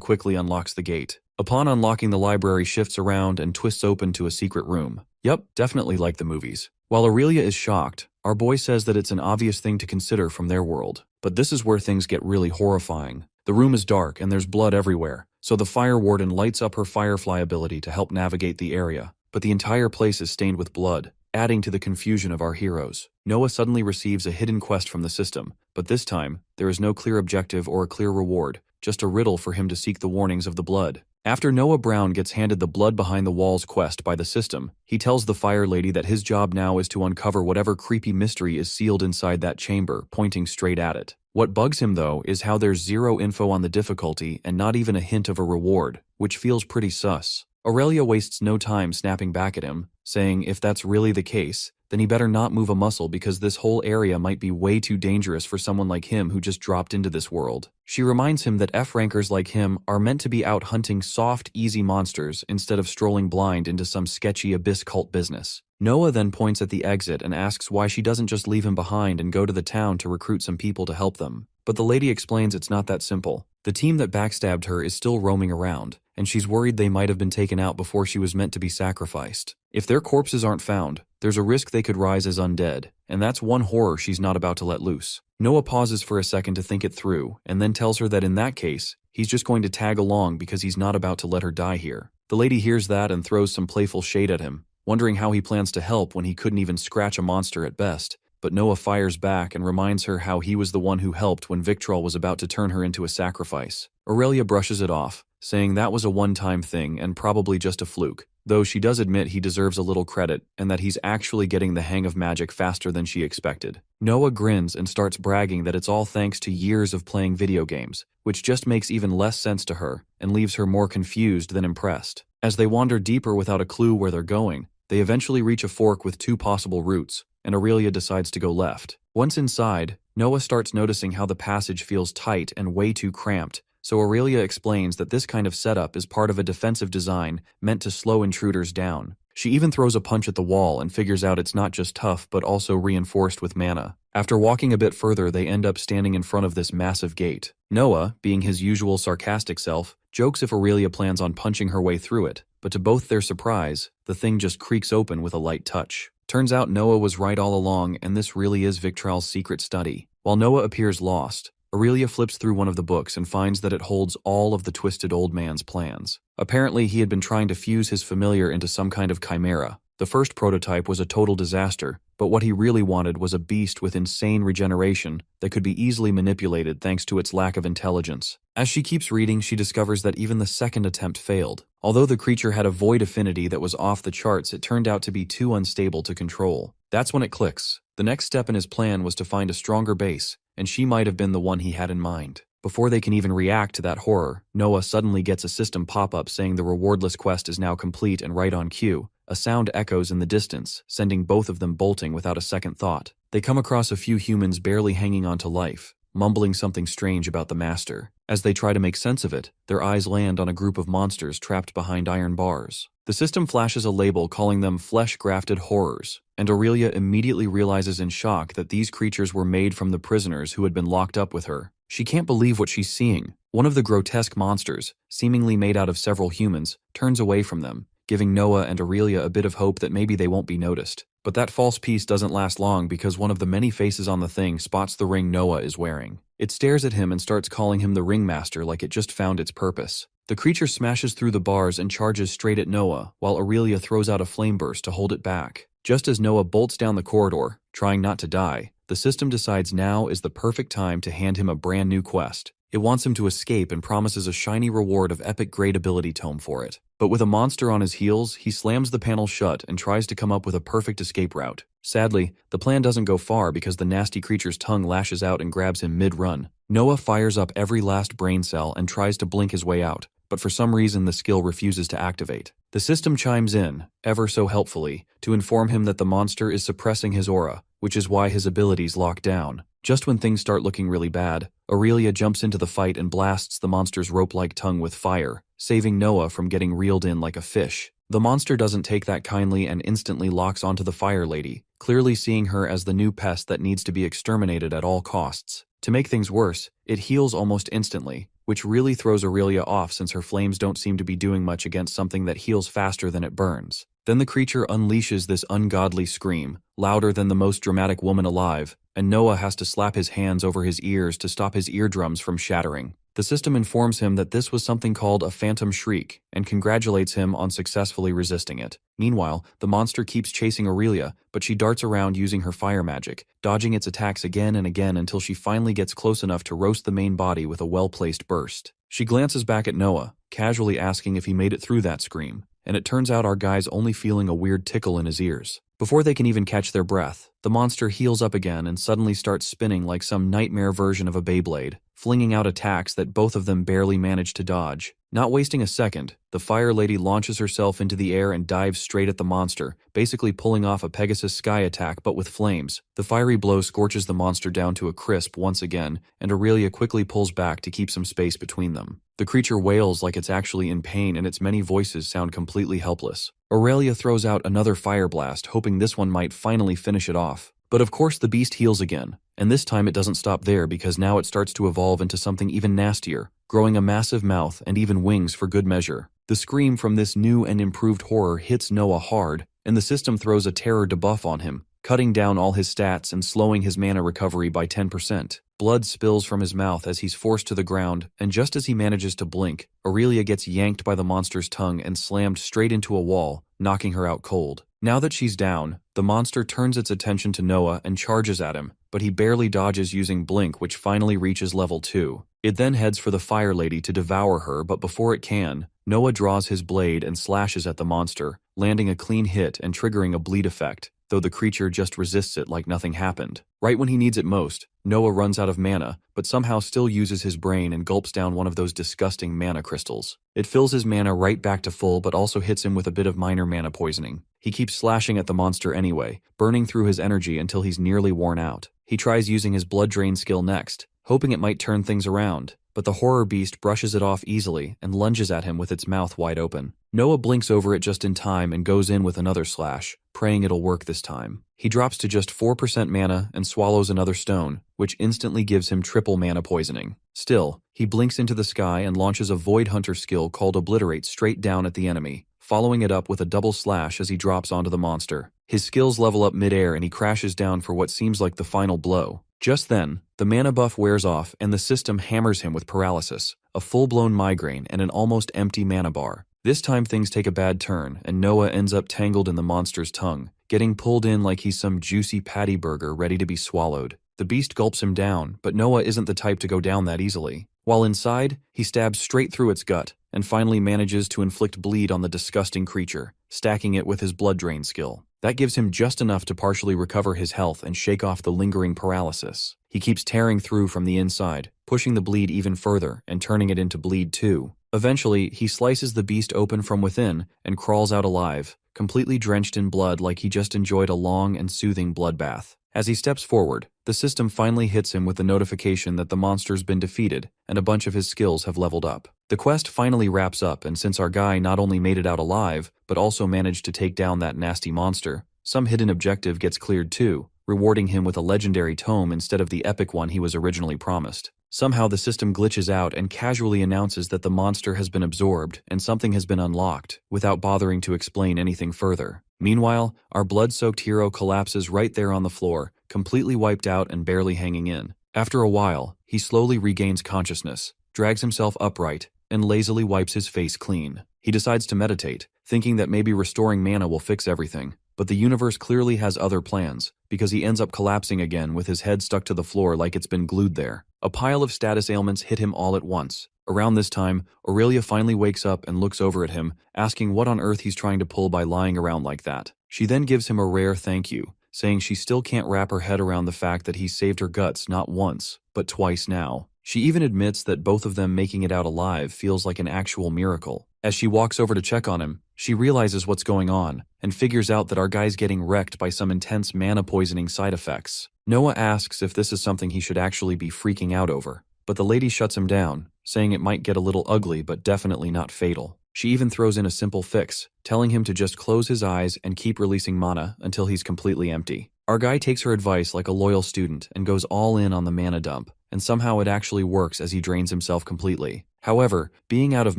quickly unlocks the gate. Upon unlocking, the library shifts around and twists open to a secret room. Yep, definitely like the movies. While Aurelia is shocked, our boy says that it's an obvious thing to consider from their world. But this is where things get really horrifying. The room is dark and there's blood everywhere, so the fire warden lights up her firefly ability to help navigate the area. But the entire place is stained with blood, adding to the confusion of our heroes. Noah suddenly receives a hidden quest from the system, but this time, there is no clear objective or a clear reward, just a riddle for him to seek the warnings of the blood. After Noah Brown gets handed the blood behind the walls quest by the system, he tells the fire lady that his job now is to uncover whatever creepy mystery is sealed inside that chamber, pointing straight at it. What bugs him though is how there's zero info on the difficulty and not even a hint of a reward, which feels pretty sus. Aurelia wastes no time snapping back at him, saying if that's really the case, then he better not move a muscle because this whole area might be way too dangerous for someone like him who just dropped into this world. She reminds him that F-rankers like him are meant to be out hunting soft, easy monsters instead of strolling blind into some sketchy abyss cult business. Noah then points at the exit and asks why she doesn't just leave him behind and go to the town to recruit some people to help them. But the lady explains it's not that simple. The team that backstabbed her is still roaming around, and she's worried they might have been taken out before she was meant to be sacrificed. If their corpses aren't found, there's a risk they could rise as undead, and that's one horror she's not about to let loose. Noah pauses for a second to think it through, and then tells her that in that case, he's just going to tag along because he's not about to let her die here. The lady hears that and throws some playful shade at him, wondering how he plans to help when he couldn't even scratch a monster at best. But Noah fires back and reminds her how he was the one who helped when Victrol was about to turn her into a sacrifice. Aurelia brushes it off, saying that was a one-time thing and probably just a fluke, though she does admit he deserves a little credit and that he's actually getting the hang of magic faster than she expected. Noah grins and starts bragging that it's all thanks to years of playing video games, which just makes even less sense to her and leaves her more confused than impressed. As they wander deeper without a clue where they're going, they eventually reach a fork with two possible routes, and Aurelia decides to go left. Once inside, Noah starts noticing how the passage feels tight and way too cramped, so Aurelia explains that this kind of setup is part of a defensive design meant to slow intruders down. She even throws a punch at the wall and figures out it's not just tough but also reinforced with mana. After walking a bit further, they end up standing in front of this massive gate. Noah, being his usual sarcastic self, jokes if Aurelia plans on punching her way through it, but to both their surprise, the thing just creaks open with a light touch. Turns out Noah was right all along, and this really is Victrol's secret study. While Noah appears lost, Aurelia flips through one of the books and finds that it holds all of the twisted old man's plans. Apparently, he had been trying to fuse his familiar into some kind of chimera. The first prototype was a total disaster, but what he really wanted was a beast with insane regeneration that could be easily manipulated thanks to its lack of intelligence. As she keeps reading, she discovers that even the second attempt failed. Although the creature had a void affinity that was off the charts, it turned out to be too unstable to control. That's when it clicks. The next step in his plan was to find a stronger base, and she might have been the one he had in mind. Before they can even react to that horror, Noah suddenly gets a system pop-up saying the rewardless quest is now complete and right on cue. A sound echoes in the distance, sending both of them bolting without a second thought. They come across a few humans barely hanging on to life, mumbling something strange about the master. As they try to make sense of it, their eyes land on a group of monsters trapped behind iron bars. The system flashes a label calling them flesh-grafted horrors, and Aurelia immediately realizes in shock that these creatures were made from the prisoners who had been locked up with her. She can't believe what she's seeing. One of the grotesque monsters, seemingly made out of several humans, turns away from them, giving Noah and Aurelia a bit of hope that maybe they won't be noticed. But that false peace doesn't last long because one of the many faces on the thing spots the ring Noah is wearing. It stares at him and starts calling him the ringmaster like it just found its purpose. The creature smashes through the bars and charges straight at Noah, while Aurelia throws out a flame burst to hold it back. Just as Noah bolts down the corridor, trying not to die, the system decides now is the perfect time to hand him a brand new quest. It wants him to escape and promises a shiny reward of epic great ability tome for it. But with a monster on his heels, he slams the panel shut and tries to come up with a perfect escape route. Sadly, the plan doesn't go far because the nasty creature's tongue lashes out and grabs him mid-run. Noah fires up every last brain cell and tries to blink his way out, but for some reason the skill refuses to activate. The system chimes in, ever so helpfully, to inform him that the monster is suppressing his aura, which is why his abilities lock down. Just when things start looking really bad, Aurelia jumps into the fight and blasts the monster's rope-like tongue with fire, saving Noah from getting reeled in like a fish. The monster doesn't take that kindly and instantly locks onto the Fire Lady, clearly seeing her as the new pest that needs to be exterminated at all costs. To make things worse, it heals almost instantly, which really throws Aurelia off since her flames don't seem to be doing much against something that heals faster than it burns. Then the creature unleashes this ungodly scream, louder than the most dramatic woman alive, and Noah has to slap his hands over his ears to stop his eardrums from shattering. The system informs him that this was something called a phantom shriek, and congratulates him on successfully resisting it. Meanwhile, the monster keeps chasing Aurelia, but she darts around using her fire magic, dodging its attacks again and again until she finally gets close enough to roast the main body with a well-placed burst. She glances back at Noah, casually asking if he made it through that scream, and it turns out our guy's only feeling a weird tickle in his ears. Before they can even catch their breath, the monster heals up again and suddenly starts spinning like some nightmare version of a Beyblade, flinging out attacks that both of them barely manage to dodge. Not wasting a second, the Fire Lady launches herself into the air and dives straight at the monster, basically pulling off a Pegasus sky attack but with flames. The fiery blow scorches the monster down to a crisp once again, and Aurelia quickly pulls back to keep some space between them. The creature wails like it's actually in pain and its many voices sound completely helpless. Aurelia throws out another fire blast, hoping this one might finally finish it off. But of course the beast heals again, and this time it doesn't stop there because now it starts to evolve into something even nastier, growing a massive mouth and even wings for good measure. The scream from this new and improved horror hits Noah hard, and the system throws a terror debuff on him, cutting down all his stats and slowing his mana recovery by 10%. Blood spills from his mouth as he's forced to the ground, and just as he manages to blink, Aurelia gets yanked by the monster's tongue and slammed straight into a wall, knocking her out cold. Now that she's down, the monster turns its attention to Noah and charges at him, but he barely dodges using Blink, which finally reaches level 2. It then heads for the Fire Lady to devour her, but before it can, Noah draws his blade and slashes at the monster, landing a clean hit and triggering a bleed effect, though the creature just resists it like nothing happened. Right when he needs it most, Noah runs out of mana, but somehow still uses his brain and gulps down one of those disgusting mana crystals. It fills his mana right back to full but also hits him with a bit of minor mana poisoning. He keeps slashing at the monster anyway, burning through his energy until he's nearly worn out. He tries using his blood drain skill next, hoping it might turn things around, but the horror beast brushes it off easily and lunges at him with its mouth wide open. Noah blinks over it just in time and goes in with another slash, praying it'll work this time. He drops to just 4% mana and swallows another stone, which instantly gives him triple mana poisoning. Still, he blinks into the sky and launches a Void Hunter skill called Obliterate straight down at the enemy, following it up with a double slash as he drops onto the monster. His skills level up mid-air and he crashes down for what seems like the final blow. Just then, the mana buff wears off and the system hammers him with paralysis, a full-blown migraine, and an almost empty mana bar. This time things take a bad turn, and Noah ends up tangled in the monster's tongue, getting pulled in like he's some juicy patty burger ready to be swallowed. The beast gulps him down, but Noah isn't the type to go down that easily. While inside, he stabs straight through its gut, and finally manages to inflict bleed on the disgusting creature, stacking it with his blood drain skill. That gives him just enough to partially recover his health and shake off the lingering paralysis. He keeps tearing through from the inside, pushing the bleed even further and turning it into bleed too. Eventually, he slices the beast open from within and crawls out alive, completely drenched in blood like he just enjoyed a long and soothing bloodbath. As he steps forward, the system finally hits him with the notification that the monster's been defeated and a bunch of his skills have leveled up. The quest finally wraps up, and since our guy not only made it out alive, but also managed to take down that nasty monster, some hidden objective gets cleared too, rewarding him with a legendary tome instead of the epic one he was originally promised. Somehow the system glitches out and casually announces that the monster has been absorbed and something has been unlocked, without bothering to explain anything further. Meanwhile, our blood-soaked hero collapses right there on the floor, completely wiped out and barely hanging in. After a while, he slowly regains consciousness, drags himself upright, and lazily wipes his face clean. He decides to meditate, thinking that maybe restoring mana will fix everything. But the universe clearly has other plans, because he ends up collapsing again with his head stuck to the floor like it's been glued there. A pile of status ailments hit him all at once. Around this time, Aurelia finally wakes up and looks over at him, asking what on earth he's trying to pull by lying around like that. She then gives him a rare thank you, saying she still can't wrap her head around the fact that he's saved her guts not once, but twice now. She even admits that both of them making it out alive feels like an actual miracle. As she walks over to check on him, she realizes what's going on, and figures out that our guy's getting wrecked by some intense mana poisoning side effects. Noah asks if this is something he should actually be freaking out over, but the lady shuts him down, saying it might get a little ugly but definitely not fatal. She even throws in a simple fix, telling him to just close his eyes and keep releasing mana until he's completely empty. Our guy takes her advice like a loyal student and goes all in on the mana dump, and somehow it actually works as he drains himself completely. However, being out of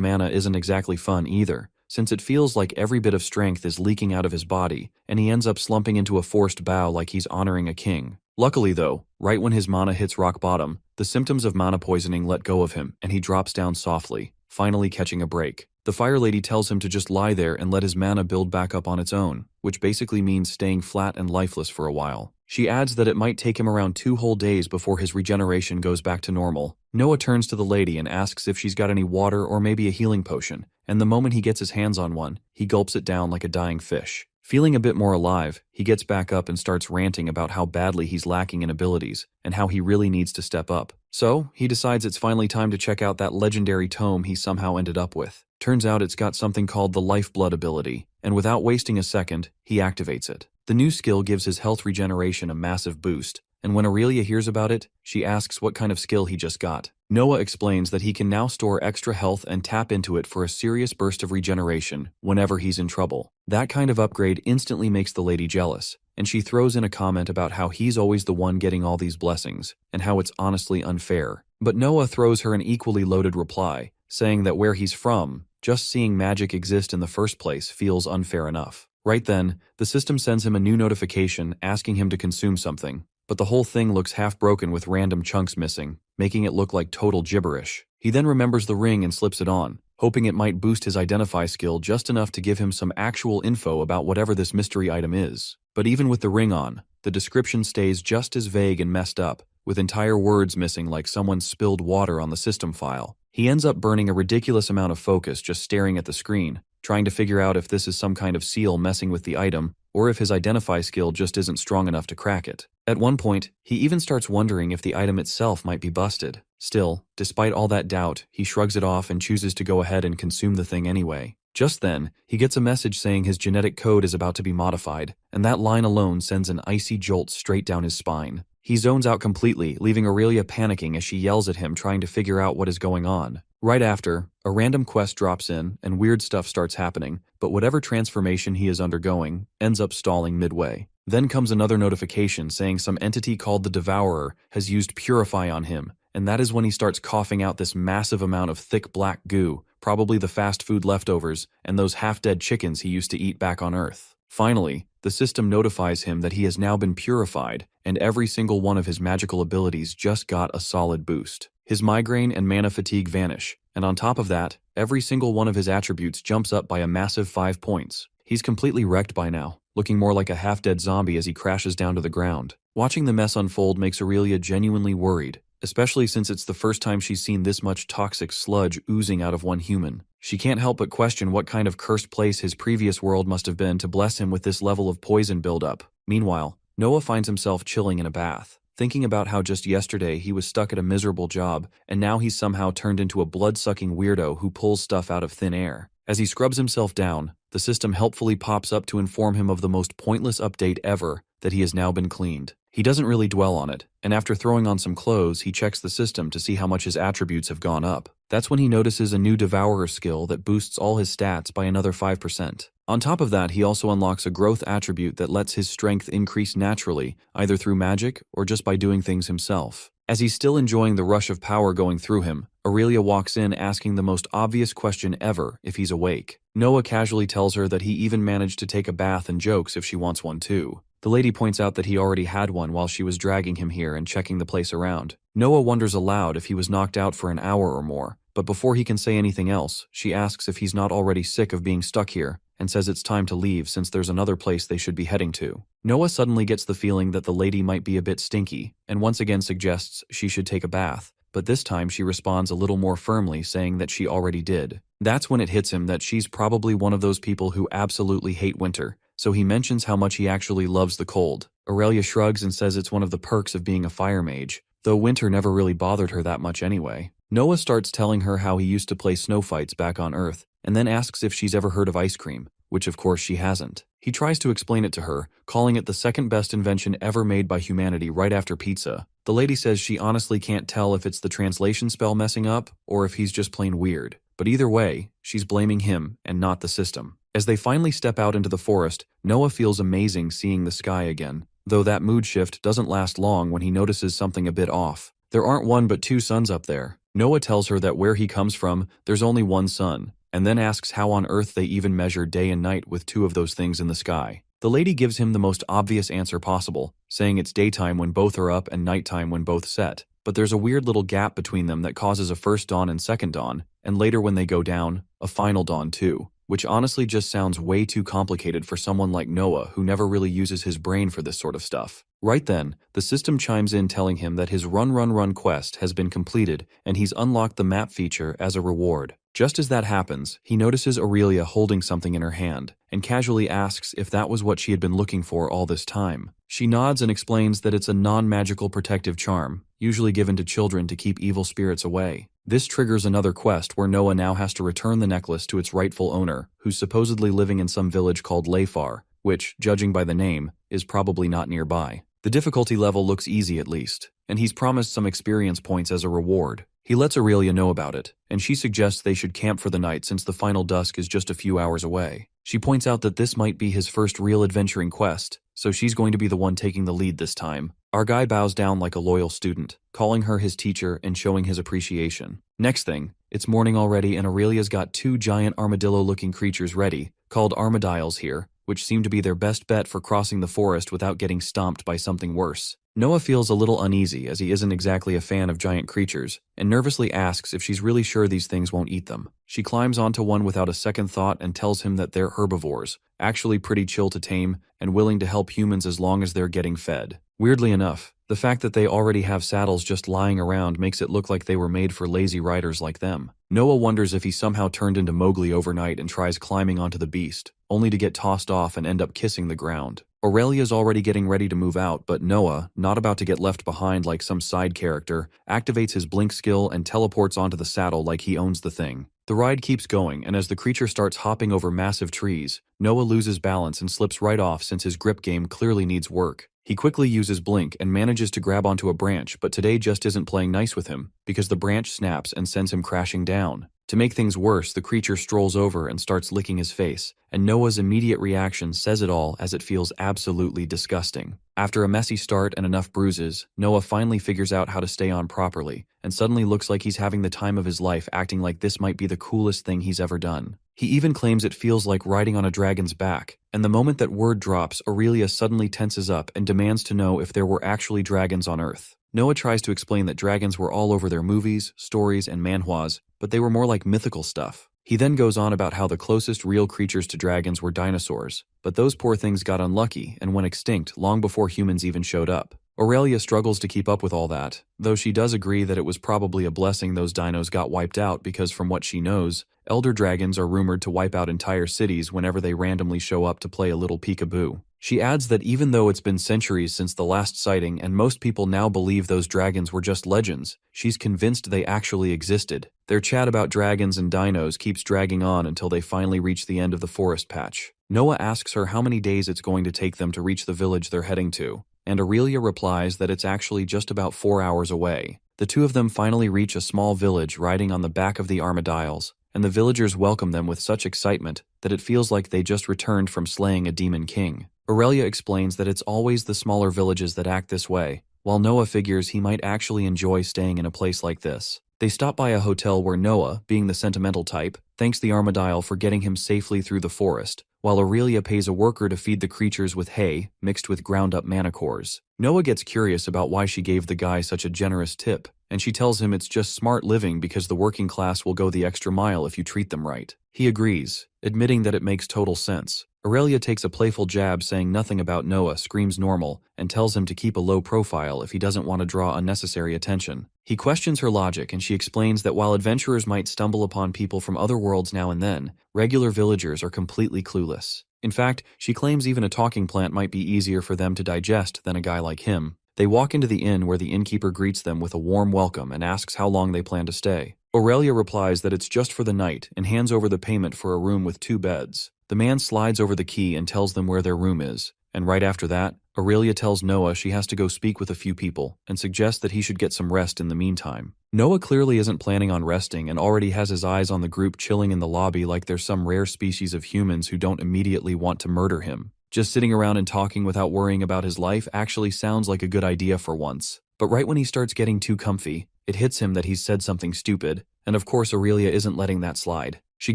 mana isn't exactly fun either, since it feels like every bit of strength is leaking out of his body, and he ends up slumping into a forced bow like he's honoring a king. Luckily though, right when his mana hits rock bottom, the symptoms of mana poisoning let go of him and he drops down softly, finally catching a break. The Fire Lady tells him to just lie there and let his mana build back up on its own, which basically means staying flat and lifeless for a while. She adds that it might take him around 2 whole days before his regeneration goes back to normal. Noah turns to the lady and asks if she's got any water or maybe a healing potion, and the moment he gets his hands on one, he gulps it down like a dying fish. Feeling a bit more alive, he gets back up and starts ranting about how badly he's lacking in abilities and how he really needs to step up. So, he decides it's finally time to check out that legendary tome he somehow ended up with. Turns out it's got something called the Lifeblood ability, and without wasting a second, he activates it. The new skill gives his health regeneration a massive boost, and when Aurelia hears about it, she asks what kind of skill he just got. Noah explains that he can now store extra health and tap into it for a serious burst of regeneration whenever he's in trouble. That kind of upgrade instantly makes the lady jealous, and she throws in a comment about how he's always the one getting all these blessings, and how it's honestly unfair. But Noah throws her an equally loaded reply, saying that where he's from, just seeing magic exist in the first place feels unfair enough. Right then, the system sends him a new notification asking him to consume something, but the whole thing looks half broken with random chunks missing, making it look like total gibberish. He then remembers the ring and slips it on, hoping it might boost his identify skill just enough to give him some actual info about whatever this mystery item is. But even with the ring on, the description stays just as vague and messed up, with entire words missing like someone spilled water on the system file. He ends up burning a ridiculous amount of focus just staring at the screen, trying to figure out if this is some kind of seal messing with the item, or if his identify skill just isn't strong enough to crack it. At one point, he even starts wondering if the item itself might be busted. Still, despite all that doubt, he shrugs it off and chooses to go ahead and consume the thing anyway. Just then, he gets a message saying his genetic code is about to be modified, and that line alone sends an icy jolt straight down his spine. He zones out completely, leaving Aurelia panicking as she yells at him trying to figure out what is going on. Right after, a random quest drops in and weird stuff starts happening, but whatever transformation he is undergoing ends up stalling midway. Then comes another notification saying some entity called the Devourer has used Purify on him, and that is when he starts coughing out this massive amount of thick black goo, probably the fast food leftovers and those half-dead chickens he used to eat back on Earth. Finally, the system notifies him that he has now been purified, and every single one of his magical abilities just got a solid boost. His migraine and mana fatigue vanish, and on top of that, every single one of his attributes jumps up by a massive 5 points. He's completely wrecked by now, looking more like a half-dead zombie as he crashes down to the ground. Watching the mess unfold makes Aurelia genuinely worried, especially since it's the first time she's seen this much toxic sludge oozing out of one human. She can't help but question what kind of cursed place his previous world must have been to bless him with this level of poison buildup. Meanwhile, Noah finds himself chilling in a bath, thinking about how just yesterday he was stuck at a miserable job, and now he's somehow turned into a blood-sucking weirdo who pulls stuff out of thin air. As he scrubs himself down, the system helpfully pops up to inform him of the most pointless update ever, that he has now been cleaned. He doesn't really dwell on it, and after throwing on some clothes, he checks the system to see how much his attributes have gone up. That's when he notices a new Devourer skill that boosts all his stats by another 5%. On top of that, he also unlocks a growth attribute that lets his strength increase naturally, either through magic or just by doing things himself. As he's still enjoying the rush of power going through him, Aurelia walks in asking the most obvious question ever if he's awake. Noah casually tells her that he even managed to take a bath and jokes if she wants one too. The lady points out that he already had one while she was dragging him here and checking the place around. Noah wonders aloud if he was knocked out for an hour or more, but before he can say anything else, she asks if he's not already sick of being stuck here, and says it's time to leave since there's another place they should be heading to. Noah suddenly gets the feeling that the lady might be a bit stinky, and once again suggests she should take a bath, but this time she responds a little more firmly, saying that she already did. That's when it hits him that she's probably one of those people who absolutely hate winter, so he mentions how much he actually loves the cold. Aurelia shrugs and says it's one of the perks of being a fire mage, though winter never really bothered her that much anyway. Noah starts telling her how he used to play snow fights back on Earth, and then asks if she's ever heard of ice cream, which of course she hasn't. He tries to explain it to her, calling it the second best invention ever made by humanity right after pizza. The lady says she honestly can't tell if it's the translation spell messing up or if he's just plain weird. But either way, she's blaming him and not the system. As they finally step out into the forest, Noah feels amazing seeing the sky again, though that mood shift doesn't last long when he notices something a bit off. There aren't one but two suns up there. Noah tells her that where he comes from, there's only one sun, and then asks how on earth they even measure day and night with two of those things in the sky. The lady gives him the most obvious answer possible, saying it's daytime when both are up and nighttime when both set. But there's a weird little gap between them that causes a first dawn and second dawn, and later when they go down, a final dawn too, which honestly just sounds way too complicated for someone like Noah who never really uses his brain for this sort of stuff. Right then, the system chimes in telling him that his run quest has been completed and he's unlocked the map feature as a reward. Just as that happens, he notices Aurelia holding something in her hand and casually asks if that was what she had been looking for all this time. She nods and explains that it's a non-magical protective charm, usually given to children to keep evil spirits away. This triggers another quest where Noah now has to return the necklace to its rightful owner, who's supposedly living in some village called Lefar, which, judging by the name, is probably not nearby. The difficulty level looks easy at least, and he's promised some experience points as a reward. He lets Aurelia know about it, and she suggests they should camp for the night since the final dusk is just a few hours away. She points out that this might be his first real adventuring quest, so she's going to be the one taking the lead this time. Our guy bows down like a loyal student, calling her his teacher and showing his appreciation. Next thing, it's morning already and Aurelia's got two giant armadillo-looking creatures ready, called armadillos here, which seem to be their best bet for crossing the forest without getting stomped by something worse. Noah feels a little uneasy as he isn't exactly a fan of giant creatures, and nervously asks if she's really sure these things won't eat them. She climbs onto one without a second thought and tells him that they're herbivores, actually pretty chill to tame and willing to help humans as long as they're getting fed. Weirdly enough, the fact that they already have saddles just lying around makes it look like they were made for lazy riders like them. Noah wonders if he somehow turned into Mowgli overnight and tries climbing onto the beast, only to get tossed off and end up kissing the ground. Aurelia's already getting ready to move out, but Noah, not about to get left behind like some side character, activates his blink skill and teleports onto the saddle like he owns the thing. The ride keeps going, and as the creature starts hopping over massive trees, Noah loses balance and slips right off since his grip game clearly needs work. He quickly uses blink and manages to grab onto a branch, but today just isn't playing nice with him, because the branch snaps and sends him crashing down. To make things worse, the creature strolls over and starts licking his face, and Noah's immediate reaction says it all as it feels absolutely disgusting. After a messy start and enough bruises, Noah finally figures out how to stay on properly, and suddenly looks like he's having the time of his life acting like this might be the coolest thing he's ever done. He even claims it feels like riding on a dragon's back, and the moment that word drops, Aurelia suddenly tenses up and demands to know if there were actually dragons on Earth. Noah tries to explain that dragons were all over their movies, stories, and manhwas, but they were more like mythical stuff. He then goes on about how the closest real creatures to dragons were dinosaurs, but those poor things got unlucky and went extinct long before humans even showed up. Aurelia struggles to keep up with all that, though she does agree that it was probably a blessing those dinos got wiped out because from what she knows, elder dragons are rumored to wipe out entire cities whenever they randomly show up to play a little peekaboo. She adds that even though it's been centuries since the last sighting and most people now believe those dragons were just legends, she's convinced they actually existed. Their chat about dragons and dinos keeps dragging on until they finally reach the end of the forest patch. Noah asks her how many days it's going to take them to reach the village they're heading to, and Aurelia replies that it's actually just about 4 hours away. The two of them finally reach a small village riding on the back of the armadillos, and the villagers welcome them with such excitement that it feels like they just returned from slaying a demon king. Aurelia explains that it's always the smaller villages that act this way, while Noah figures he might actually enjoy staying in a place like this. They stop by a hotel where Noah, being the sentimental type, thanks the armadillo for getting him safely through the forest, while Aurelia pays a worker to feed the creatures with hay mixed with ground-up manacores. Noah gets curious about why she gave the guy such a generous tip, and she tells him it's just smart living because the working class will go the extra mile if you treat them right. He agrees, admitting that it makes total sense. Aurelia takes a playful jab saying nothing about Noah screams normal and tells him to keep a low profile if he doesn't want to draw unnecessary attention. He questions her logic and she explains that while adventurers might stumble upon people from other worlds now and then, regular villagers are completely clueless. In fact, she claims even a talking plant might be easier for them to digest than a guy like him. They walk into the inn where the innkeeper greets them with a warm welcome and asks how long they plan to stay. Aurelia replies that it's just for the night and hands over the payment for a room with 2 beds. The man slides over the key and tells them where their room is, and right after that, Aurelia tells Noah she has to go speak with a few people and suggests that he should get some rest in the meantime. Noah clearly isn't planning on resting and already has his eyes on the group chilling in the lobby like they're some rare species of humans who don't immediately want to murder him. Just sitting around and talking without worrying about his life actually sounds like a good idea for once. But right when he starts getting too comfy, it hits him that he's said something stupid, and of course Aurelia isn't letting that slide. She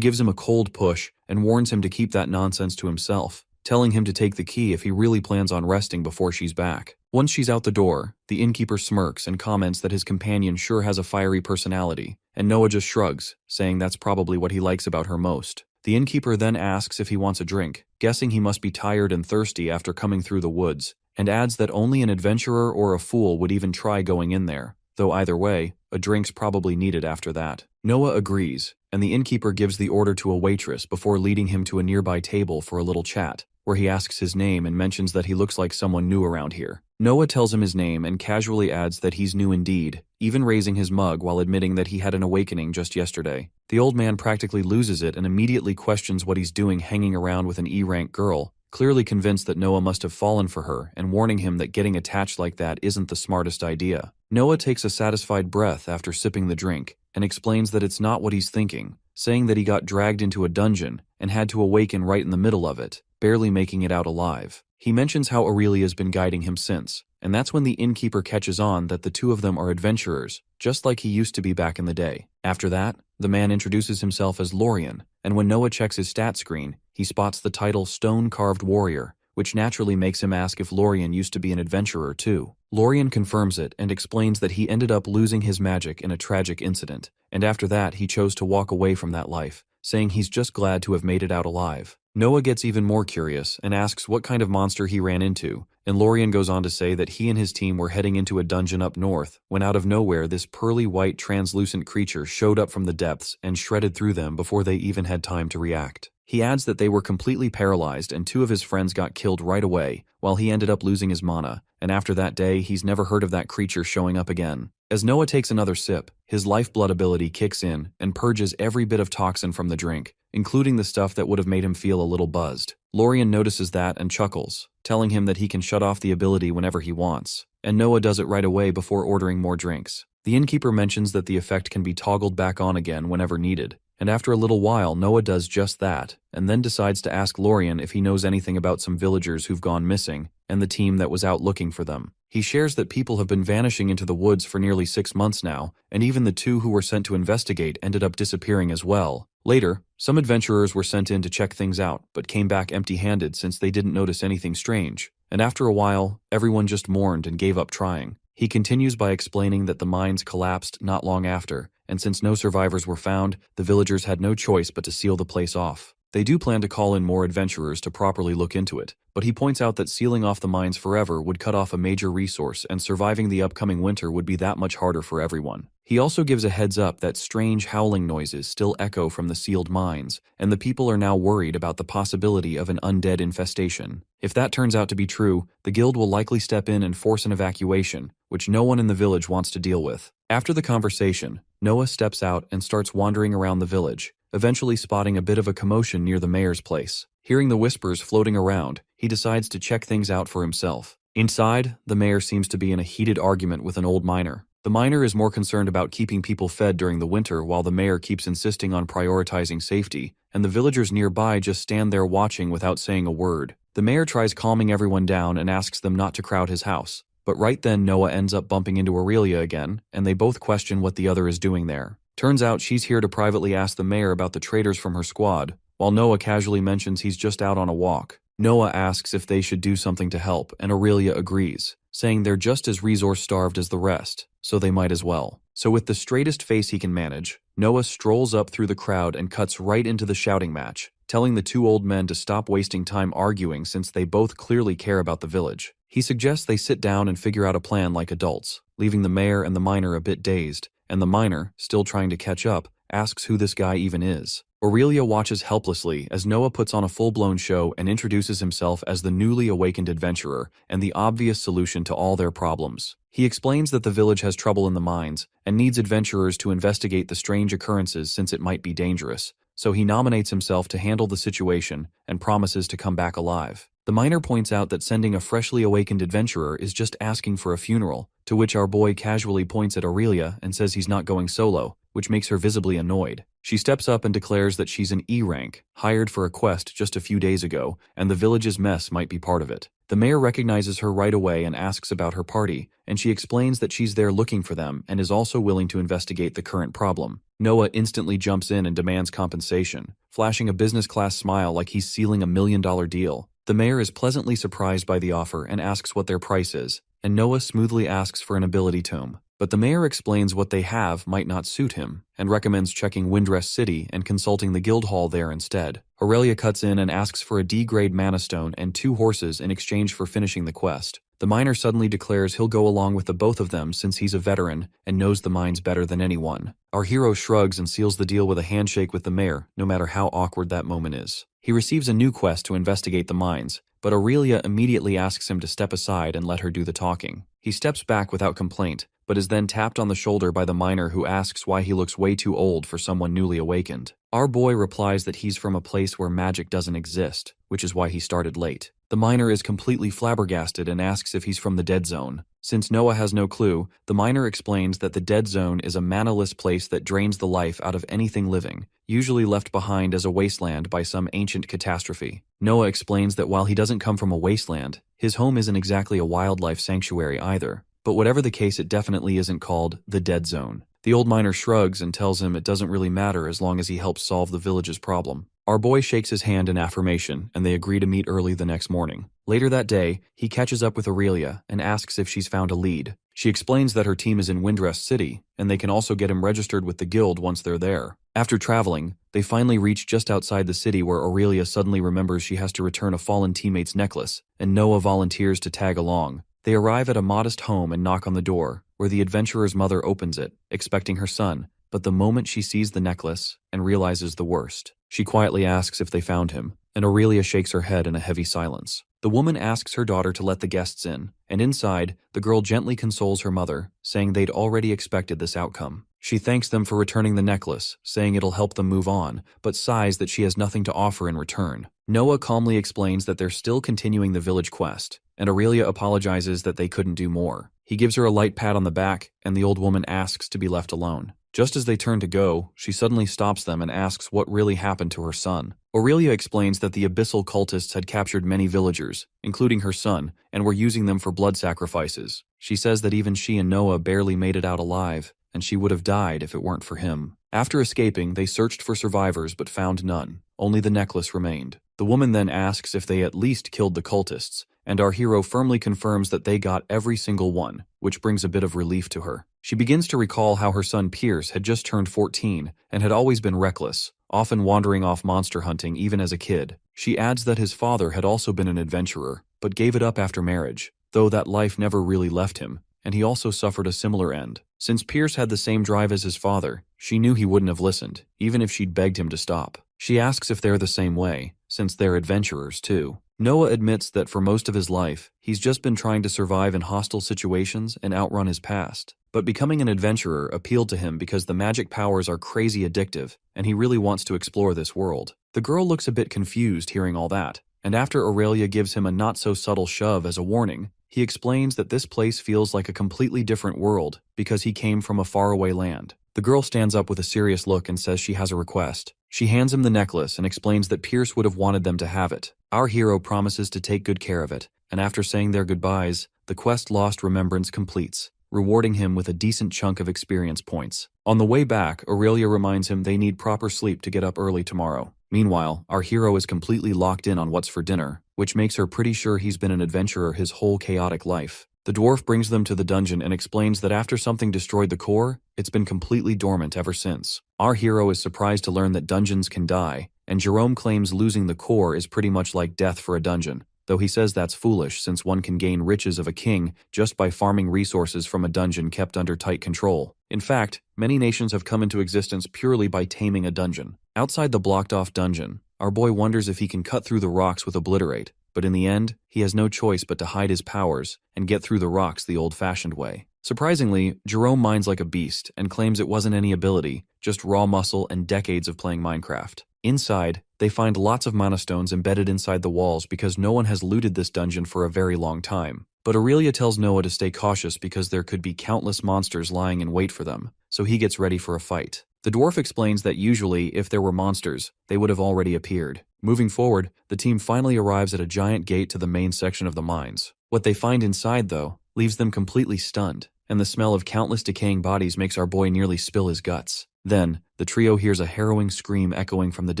gives him a cold push and warns him to keep that nonsense to himself, telling him to take the key if he really plans on resting before she's back. Once she's out the door, the innkeeper smirks and comments that his companion sure has a fiery personality, and Noah just shrugs, saying that's probably what he likes about her most. The innkeeper then asks if he wants a drink, guessing he must be tired and thirsty after coming through the woods, and adds that only an adventurer or a fool would even try going in there, though either way, a drink's probably needed after that. Noah agrees, and the innkeeper gives the order to a waitress before leading him to a nearby table for a little chat, where he asks his name and mentions that he looks like someone new around here. Noah tells him his name and casually adds that he's new indeed, even raising his mug while admitting that he had an awakening just yesterday. The old man practically loses it and immediately questions what he's doing hanging around with an E-rank girl, clearly convinced that Noah must have fallen for her and warning him that getting attached like that isn't the smartest idea. Noah takes a satisfied breath after sipping the drink and explains that it's not what he's thinking, saying that he got dragged into a dungeon and had to awaken right in the middle of it, barely making it out alive. He mentions how Aurelia's been guiding him since, and that's when the innkeeper catches on that the two of them are adventurers, just like he used to be back in the day. After that, the man introduces himself as Lorien, and when Noah checks his stat screen, he spots the title Stone-Carved Warrior, which naturally makes him ask if Lorien used to be an adventurer too. Lorien confirms it and explains that he ended up losing his magic in a tragic incident, and after that he chose to walk away from that life, saying he's just glad to have made it out alive. Noah gets even more curious and asks what kind of monster he ran into, and Lorien goes on to say that he and his team were heading into a dungeon up north when out of nowhere this pearly white translucent creature showed up from the depths and shredded through them before they even had time to react. He adds that they were completely paralyzed and two of his friends got killed right away, while he ended up losing his mana, and after that day he's never heard of that creature showing up again. As Noah takes another sip, his lifeblood ability kicks in and purges every bit of toxin from the drink, including the stuff that would have made him feel a little buzzed. Lorien notices that and chuckles, telling him that he can shut off the ability whenever he wants, and Noah does it right away before ordering more drinks. The innkeeper mentions that the effect can be toggled back on again whenever needed, and after a little while Noah does just that, and then decides to ask Lorien if he knows anything about some villagers who've gone missing, and the team that was out looking for them. He shares that people have been vanishing into the woods for nearly 6 months now, and even the two who were sent to investigate ended up disappearing as well. Later, some adventurers were sent in to check things out, but came back empty-handed since they didn't notice anything strange, and after a while, everyone just mourned and gave up trying. He continues by explaining that the mines collapsed not long after, and since no survivors were found, the villagers had no choice but to seal the place off. They do plan to call in more adventurers to properly look into it, but he points out that sealing off the mines forever would cut off a major resource and surviving the upcoming winter would be that much harder for everyone. He also gives a heads up that strange howling noises still echo from the sealed mines, and the people are now worried about the possibility of an undead infestation. If that turns out to be true, the guild will likely step in and force an evacuation, which no one in the village wants to deal with. After the conversation, Noah steps out and starts wandering around the village, eventually spotting a bit of a commotion near the mayor's place. Hearing the whispers floating around, he decides to check things out for himself. Inside, the mayor seems to be in a heated argument with an old miner. The miner is more concerned about keeping people fed during the winter while the mayor keeps insisting on prioritizing safety, and the villagers nearby just stand there watching without saying a word. The mayor tries calming everyone down and asks them not to crowd his house, but right then Noah ends up bumping into Aurelia again, and they both question what the other is doing there. Turns out she's here to privately ask the mayor about the traitors from her squad, while Noah casually mentions he's just out on a walk. Noah asks if they should do something to help, and Aurelia agrees, saying they're just as resource-starved as the rest, so they might as well. So with the straightest face he can manage, Noah strolls up through the crowd and cuts right into the shouting match, telling the two old men to stop wasting time arguing since they both clearly care about the village. He suggests they sit down and figure out a plan like adults, leaving the mayor and the miner a bit dazed, and the miner, still trying to catch up, asks who this guy even is. Aurelia watches helplessly as Noah puts on a full-blown show and introduces himself as the newly awakened adventurer and the obvious solution to all their problems. He explains that the village has trouble in the mines and needs adventurers to investigate the strange occurrences since it might be dangerous, so he nominates himself to handle the situation and promises to come back alive. The miner points out that sending a freshly awakened adventurer is just asking for a funeral, to which our boy casually points at Aurelia and says he's not going solo, which makes her visibly annoyed. She steps up and declares that she's an E rank, hired for a quest just a few days ago, and the village's mess might be part of it. The mayor recognizes her right away and asks about her party, and she explains that she's there looking for them and is also willing to investigate the current problem. Noah instantly jumps in and demands compensation, flashing a business-class smile like he's sealing $1 million deal. The mayor is pleasantly surprised by the offer and asks what their price is, and Noah smoothly asks for an ability tome. But the mayor explains what they have might not suit him, and recommends checking Windrest City and consulting the guild hall there instead. Aurelia cuts in and asks for a D-grade mana stone and 2 horses in exchange for finishing the quest. The miner suddenly declares he'll go along with the both of them since he's a veteran and knows the mines better than anyone. Our hero shrugs and seals the deal with a handshake with the mayor, no matter how awkward that moment is. He receives a new quest to investigate the mines, but Aurelia immediately asks him to step aside and let her do the talking. He steps back without complaint, but is then tapped on the shoulder by the miner who asks why he looks way too old for someone newly awakened. Our boy replies that he's from a place where magic doesn't exist, which is why he started late. The miner is completely flabbergasted and asks if he's from the Dead Zone. Since Noah has no clue, the miner explains that the Dead Zone is a manaless place that drains the life out of anything living, usually left behind as a wasteland by some ancient catastrophe. Noah explains that while he doesn't come from a wasteland, his home isn't exactly a wildlife sanctuary either. But whatever the case, it definitely isn't called the Dead Zone. The old miner shrugs and tells him it doesn't really matter as long as he helps solve the village's problem. Our boy shakes his hand in affirmation, and they agree to meet early the next morning. Later that day, he catches up with Aurelia and asks if she's found a lead. She explains that her team is in Windrest City, and they can also get him registered with the guild once they're there. After traveling, they finally reach just outside the city where Aurelia suddenly remembers she has to return a fallen teammate's necklace, and Noah volunteers to tag along. They arrive at a modest home and knock on the door, where the adventurer's mother opens it, expecting her son, but the moment she sees the necklace and realizes the worst, she quietly asks if they found him, and Aurelia shakes her head in a heavy silence. The woman asks her daughter to let the guests in, and inside, the girl gently consoles her mother, saying they'd already expected this outcome. She thanks them for returning the necklace, saying it'll help them move on, but sighs that she has nothing to offer in return. Noah calmly explains that they're still continuing the village quest, and Aurelia apologizes that they couldn't do more. He gives her a light pat on the back, and the old woman asks to be left alone. Just as they turn to go, she suddenly stops them and asks what really happened to her son. Aurelia explains that the abyssal cultists had captured many villagers, including her son, and were using them for blood sacrifices. She says that even she and Noah barely made it out alive, and she would have died if it weren't for him. After escaping, they searched for survivors but found none. Only the necklace remained. The woman then asks if they at least killed the cultists, and our hero firmly confirms that they got every single one, which brings a bit of relief to her. She begins to recall how her son Pierce had just turned 14 and had always been reckless, often wandering off monster hunting even as a kid. She adds that his father had also been an adventurer, but gave it up after marriage, though that life never really left him, and he also suffered a similar end. Since Pierce had the same drive as his father, she knew he wouldn't have listened, even if she'd begged him to stop. She asks if they're the same way, since they're adventurers too. Noah admits that for most of his life, he's just been trying to survive in hostile situations and outrun his past. But becoming an adventurer appealed to him because the magic powers are crazy addictive, and he really wants to explore this world. The girl looks a bit confused hearing all that, and after Aurelia gives him a not-so-subtle shove as a warning, he explains that this place feels like a completely different world because he came from a faraway land. The girl stands up with a serious look and says she has a request. She hands him the necklace and explains that Pierce would have wanted them to have it. Our hero promises to take good care of it, and after saying their goodbyes, the quest Lost Remembrance completes, rewarding him with a decent chunk of experience points. On the way back, Aurelia reminds him they need proper sleep to get up early tomorrow. Meanwhile, our hero is completely locked in on what's for dinner, which makes her pretty sure he's been an adventurer his whole chaotic life. The dwarf brings them to the dungeon and explains that after something destroyed the core, it's been completely dormant ever since. Our hero is surprised to learn that dungeons can die, and Jerome claims losing the core is pretty much like death for a dungeon, though he says that's foolish since one can gain riches of a king just by farming resources from a dungeon kept under tight control. In fact, many nations have come into existence purely by taming a dungeon. Outside the blocked-off dungeon, our boy wonders if he can cut through the rocks with Obliterate, but in the end, he has no choice but to hide his powers and get through the rocks the old-fashioned way. Surprisingly, Jerome mines like a beast and claims it wasn't any ability, just raw muscle and decades of playing Minecraft. Inside, they find lots of mana stones embedded inside the walls because no one has looted this dungeon for a very long time. But Aurelia tells Noah to stay cautious because there could be countless monsters lying in wait for them, so he gets ready for a fight. The dwarf explains that usually, if there were monsters, they would have already appeared. Moving forward, the team finally arrives at a giant gate to the main section of the mines. What they find inside, though, leaves them completely stunned, and the smell of countless decaying bodies makes our boy nearly spill his guts. Then, the trio hears a harrowing scream echoing from the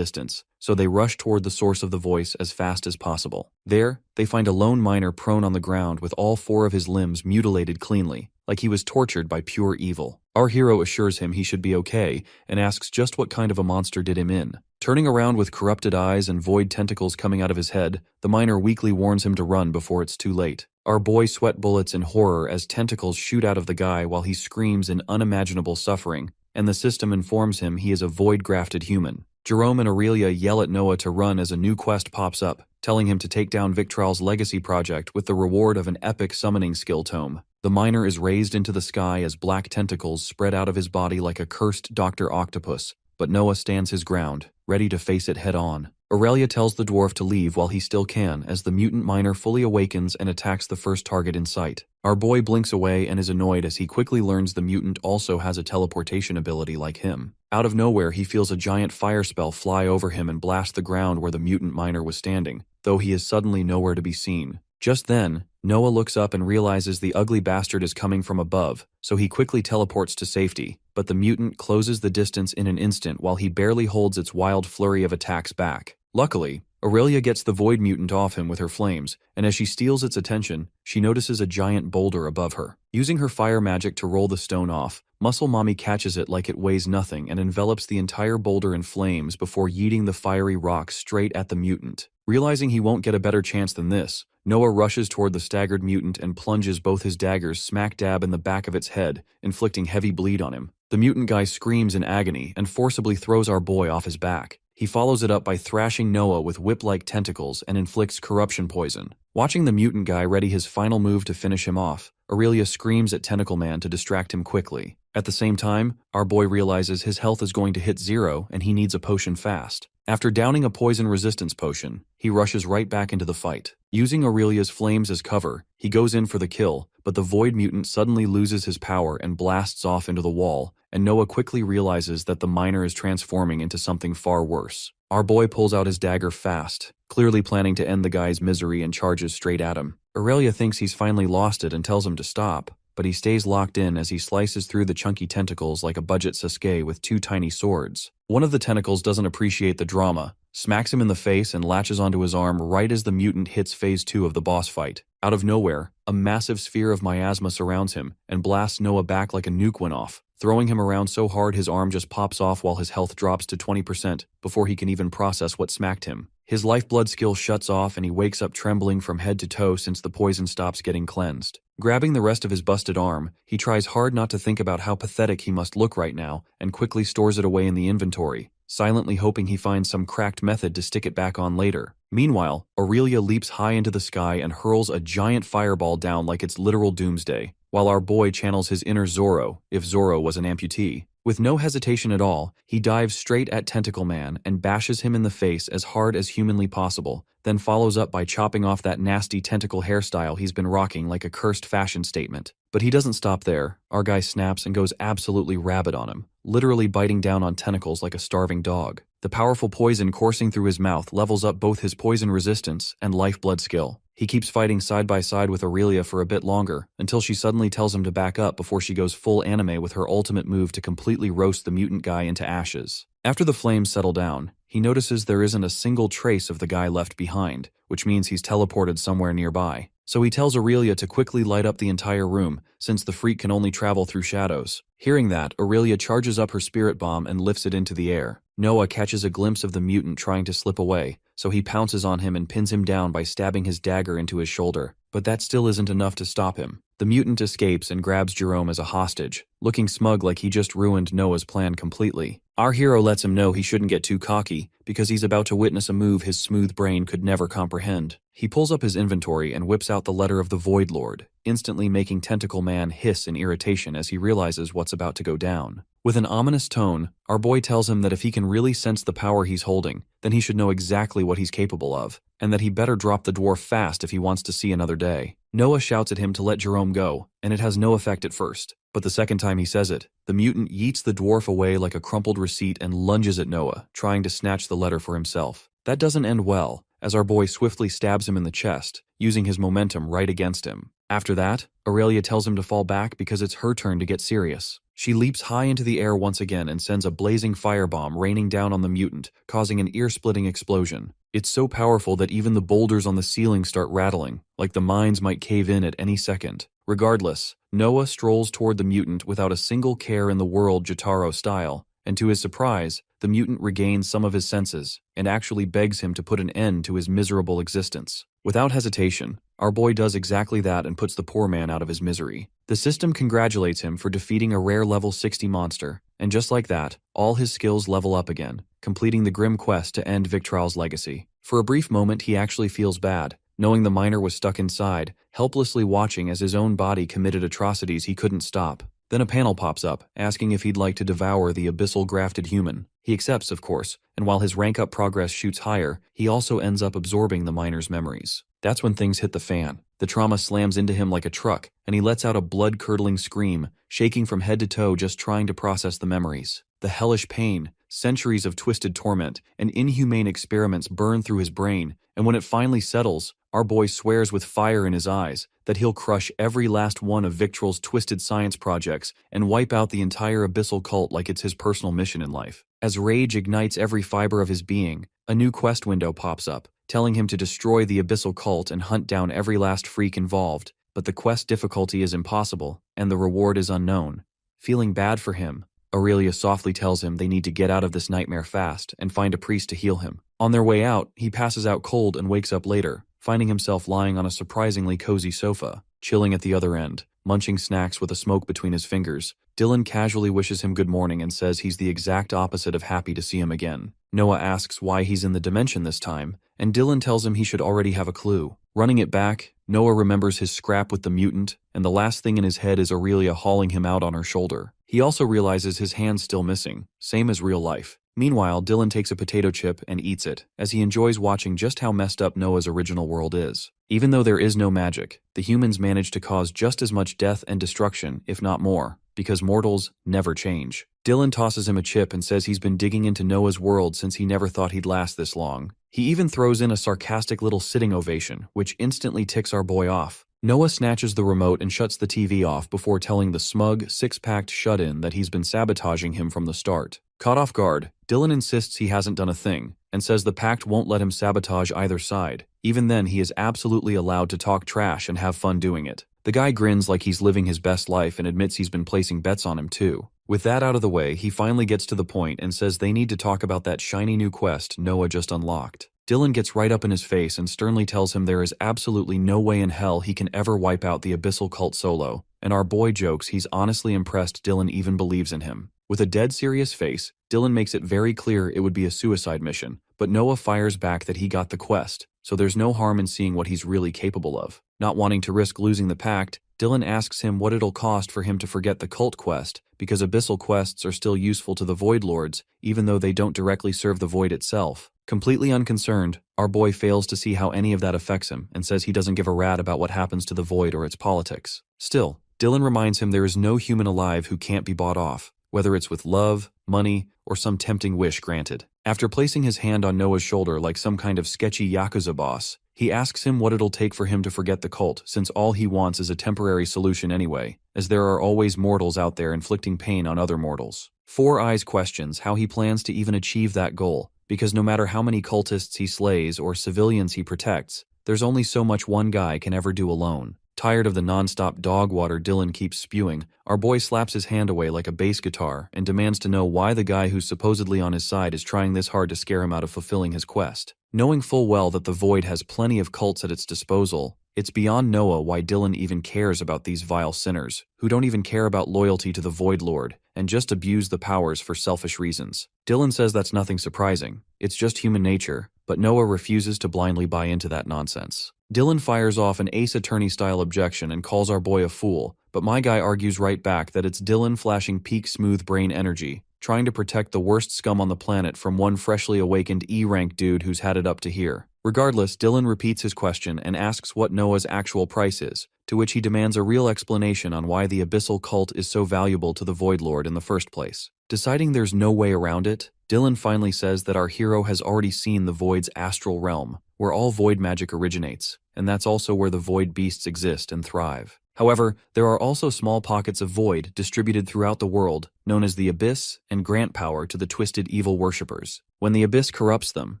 distance, so they rush toward the source of the voice as fast as possible. There, they find a lone miner prone on the ground with all 4 of his limbs mutilated cleanly, like he was tortured by pure evil. Our hero assures him he should be okay and asks just what kind of a monster did him in. Turning around with corrupted eyes and void tentacles coming out of his head, the miner weakly warns him to run before it's too late. Our boy sweat bullets in horror as tentacles shoot out of the guy while he screams in unimaginable suffering, and the system informs him he is a void-grafted human. Jerome and Aurelia yell at Noah to run as a new quest pops up, telling him to take down Victral's legacy project with the reward of an epic summoning skill tome. The miner is raised into the sky as black tentacles spread out of his body like a cursed Dr. Octopus, but Noah stands his ground, ready to face it head-on. Aurelia tells the dwarf to leave while he still can as the mutant miner fully awakens and attacks the first target in sight. Our boy blinks away and is annoyed as he quickly learns the mutant also has a teleportation ability like him. Out of nowhere, he feels a giant fire spell fly over him and blast the ground where the mutant miner was standing, though he is suddenly nowhere to be seen. Just then, Noah looks up and realizes the ugly bastard is coming from above, so he quickly teleports to safety, but the mutant closes the distance in an instant while he barely holds its wild flurry of attacks back. Luckily, Aurelia gets the void mutant off him with her flames, and as she steals its attention, she notices a giant boulder above her. Using her fire magic to roll the stone off, Muscle Mommy catches it like it weighs nothing and envelops the entire boulder in flames before yeeting the fiery rock straight at the mutant. Realizing he won't get a better chance than this, Noah rushes toward the staggered mutant and plunges both his daggers smack dab in the back of its head, inflicting heavy bleed on him. The mutant guy screams in agony and forcibly throws our boy off his back. He follows it up by thrashing Noah with whip-like tentacles and inflicts corruption poison. Watching the mutant guy ready his final move to finish him off, Aurelia screams at Tentacle Man to distract him quickly. At the same time, our boy realizes his health is going to hit 0 and he needs a potion fast. After downing a poison resistance potion, he rushes right back into the fight. Using Aurelia's flames as cover, he goes in for the kill, but the void mutant suddenly loses his power and blasts off into the wall, and Noah quickly realizes that the miner is transforming into something far worse. Our boy pulls out his dagger fast, clearly planning to end the guy's misery and charges straight at him. Aurelia thinks he's finally lost it and tells him to stop, but he stays locked in as he slices through the chunky tentacles like a budget Sasuke with 2 tiny swords. One of the tentacles doesn't appreciate the drama, smacks him in the face and latches onto his arm right as the mutant hits phase 2 of the boss fight. Out of nowhere, a massive sphere of miasma surrounds him and blasts Noah back like a nuke went off, throwing him around so hard his arm just pops off while his health drops to 20% before he can even process what smacked him. His lifeblood skill shuts off and he wakes up trembling from head to toe since the poison stops getting cleansed. Grabbing the rest of his busted arm, he tries hard not to think about how pathetic he must look right now and quickly stores it away in the inventory, silently hoping he finds some cracked method to stick it back on later. Meanwhile, Aurelia leaps high into the sky and hurls a giant fireball down like it's literal doomsday, while our boy channels his inner Zorro, if Zorro was an amputee. With no hesitation at all, he dives straight at Tentacle Man and bashes him in the face as hard as humanly possible, then follows up by chopping off that nasty tentacle hairstyle he's been rocking like a cursed fashion statement. But he doesn't stop there. Our guy snaps and goes absolutely rabid on him, literally biting down on tentacles like a starving dog. The powerful poison coursing through his mouth levels up both his poison resistance and lifeblood skill. He keeps fighting side by side with Aurelia for a bit longer, until she suddenly tells him to back up before she goes full anime with her ultimate move to completely roast the mutant guy into ashes. After the flames settle down, he notices there isn't a single trace of the guy left behind, which means he's teleported somewhere nearby. So he tells Aurelia to quickly light up the entire room, since the freak can only travel through shadows. Hearing that, Aurelia charges up her spirit bomb and lifts it into the air. Noah catches a glimpse of the mutant trying to slip away, so he pounces on him and pins him down by stabbing his dagger into his shoulder. But that still isn't enough to stop him. The mutant escapes and grabs Jerome as a hostage, looking smug like he just ruined Noah's plan completely. Our hero lets him know he shouldn't get too cocky because he's about to witness a move his smooth brain could never comprehend. He pulls up his inventory and whips out the letter of the Void Lord, instantly making Tentacle Man hiss in irritation as he realizes what's about to go down. With an ominous tone, our boy tells him that if he can really sense the power he's holding, then he should know exactly what he's capable of, and that he better drop the dwarf fast if he wants to see another day. Noah shouts at him to let Jerome go, and it has no effect at first. But the second time he says it, the mutant yeets the dwarf away like a crumpled receipt and lunges at Noah, trying to snatch the letter for himself. That doesn't end well, as our boy swiftly stabs him in the chest, using his momentum right against him. After that, Aurelia tells him to fall back because it's her turn to get serious. She leaps high into the air once again and sends a blazing firebomb raining down on the mutant, causing an ear-splitting explosion. It's so powerful that even the boulders on the ceiling start rattling, like the mines might cave in at any second. Regardless, Noah strolls toward the mutant without a single care in the world, Jotaro style, and to his surprise, the mutant regains some of his senses and actually begs him to put an end to his miserable existence. Without hesitation, our boy does exactly that and puts the poor man out of his misery. The system congratulates him for defeating a rare level 60 monster, and just like that, all his skills level up again, completing the grim quest to end Victral's legacy. For a brief moment, he actually feels bad, knowing the miner was stuck inside, helplessly watching as his own body committed atrocities he couldn't stop. Then a panel pops up, asking if he'd like to devour the abyssal grafted human. He accepts, of course, and while his rank-up progress shoots higher, he also ends up absorbing the miner's memories. That's when things hit the fan. The trauma slams into him like a truck, and he lets out a blood-curdling scream, shaking from head to toe just trying to process the memories. The hellish pain, centuries of twisted torment, and inhumane experiments burn through his brain, and when it finally settles, our boy swears with fire in his eyes that he'll crush every last one of Victral's twisted science projects and wipe out the entire abyssal cult like it's his personal mission in life. As rage ignites every fiber of his being, a new quest window pops up, telling him to destroy the abyssal cult and hunt down every last freak involved, but the quest difficulty is impossible, and the reward is unknown. Feeling bad for him, Aurelia softly tells him they need to get out of this nightmare fast and find a priest to heal him. On their way out, he passes out cold and wakes up later, finding himself lying on a surprisingly cozy sofa, chilling at the other end, munching snacks with a smoke between his fingers. Dylan casually wishes him good morning and says he's the exact opposite of happy to see him again. Noah asks why he's in the dimension this time, and Dylan tells him he should already have a clue. Running it back, Noah remembers his scrap with the mutant, and the last thing in his head is Aurelia hauling him out on her shoulder. He also realizes his hand's still missing, same as real life. Meanwhile, Dylan takes a potato chip and eats it, as he enjoys watching just how messed up Noah's original world is. Even though there is no magic, the humans manage to cause just as much death and destruction, if not more, because mortals never change. Dylan tosses him a chip and says he's been digging into Noah's world since he never thought he'd last this long. He even throws in a sarcastic little sitting ovation, which instantly ticks our boy off. Noah snatches the remote and shuts the TV off before telling the smug, six-packed shut-in that he's been sabotaging him from the start. Caught off guard, Dylan insists he hasn't done a thing, and says the pact won't let him sabotage either side. Even then, he is absolutely allowed to talk trash and have fun doing it. The guy grins like he's living his best life and admits he's been placing bets on him too. With that out of the way, he finally gets to the point and says they need to talk about that shiny new quest Noah just unlocked. Dylan gets right up in his face and sternly tells him there is absolutely no way in hell he can ever wipe out the abyssal cult solo, and our boy jokes he's honestly impressed Dylan even believes in him. With a dead serious face, Dylan makes it very clear it would be a suicide mission, but Noah fires back that he got the quest, so there's no harm in seeing what he's really capable of. Not wanting to risk losing the pact, Dylan asks him what it'll cost for him to forget the cult quest, because abyssal quests are still useful to the Void Lords, even though they don't directly serve the Void itself. Completely unconcerned, our boy fails to see how any of that affects him and says he doesn't give a rat about what happens to the Void or its politics. Still, Dylan reminds him there is no human alive who can't be bought off, whether it's with love, money, or some tempting wish granted. After placing his hand on Noah's shoulder like some kind of sketchy Yakuza boss, he asks him what it'll take for him to forget the cult, since all he wants is a temporary solution anyway, as there are always mortals out there inflicting pain on other mortals. Four Eyes questions how he plans to even achieve that goal, because no matter how many cultists he slays or civilians he protects, there's only so much one guy can ever do alone. Tired of the non-stop dog water Dylan keeps spewing, our boy slaps his hand away like a bass guitar and demands to know why the guy who's supposedly on his side is trying this hard to scare him out of fulfilling his quest. Knowing full well that the Void has plenty of cults at its disposal, It's beyond Noah why Dylan even cares about these vile sinners, who don't even care about loyalty to the Void Lord, and just abuse the powers for selfish reasons. Dylan says that's nothing surprising, it's just human nature, but Noah refuses to blindly buy into that nonsense. Dylan fires off an Ace Attorney-style objection and calls our boy a fool, but my guy argues right back that it's Dylan flashing peak smooth brain energy, trying to protect the worst scum on the planet from one freshly awakened E-rank dude who's had it up to here. Regardless, Dylan repeats his question and asks what Noah's actual price is, to which he demands a real explanation on why the abyssal cult is so valuable to the Void Lord in the first place. Deciding there's no way around it, Dylan finally says that our hero has already seen the Void's astral realm, where all void magic originates, and that's also where the void beasts exist and thrive. However, there are also small pockets of void distributed throughout the world, known as the Abyss, and grant power to the twisted evil worshippers. When the Abyss corrupts them,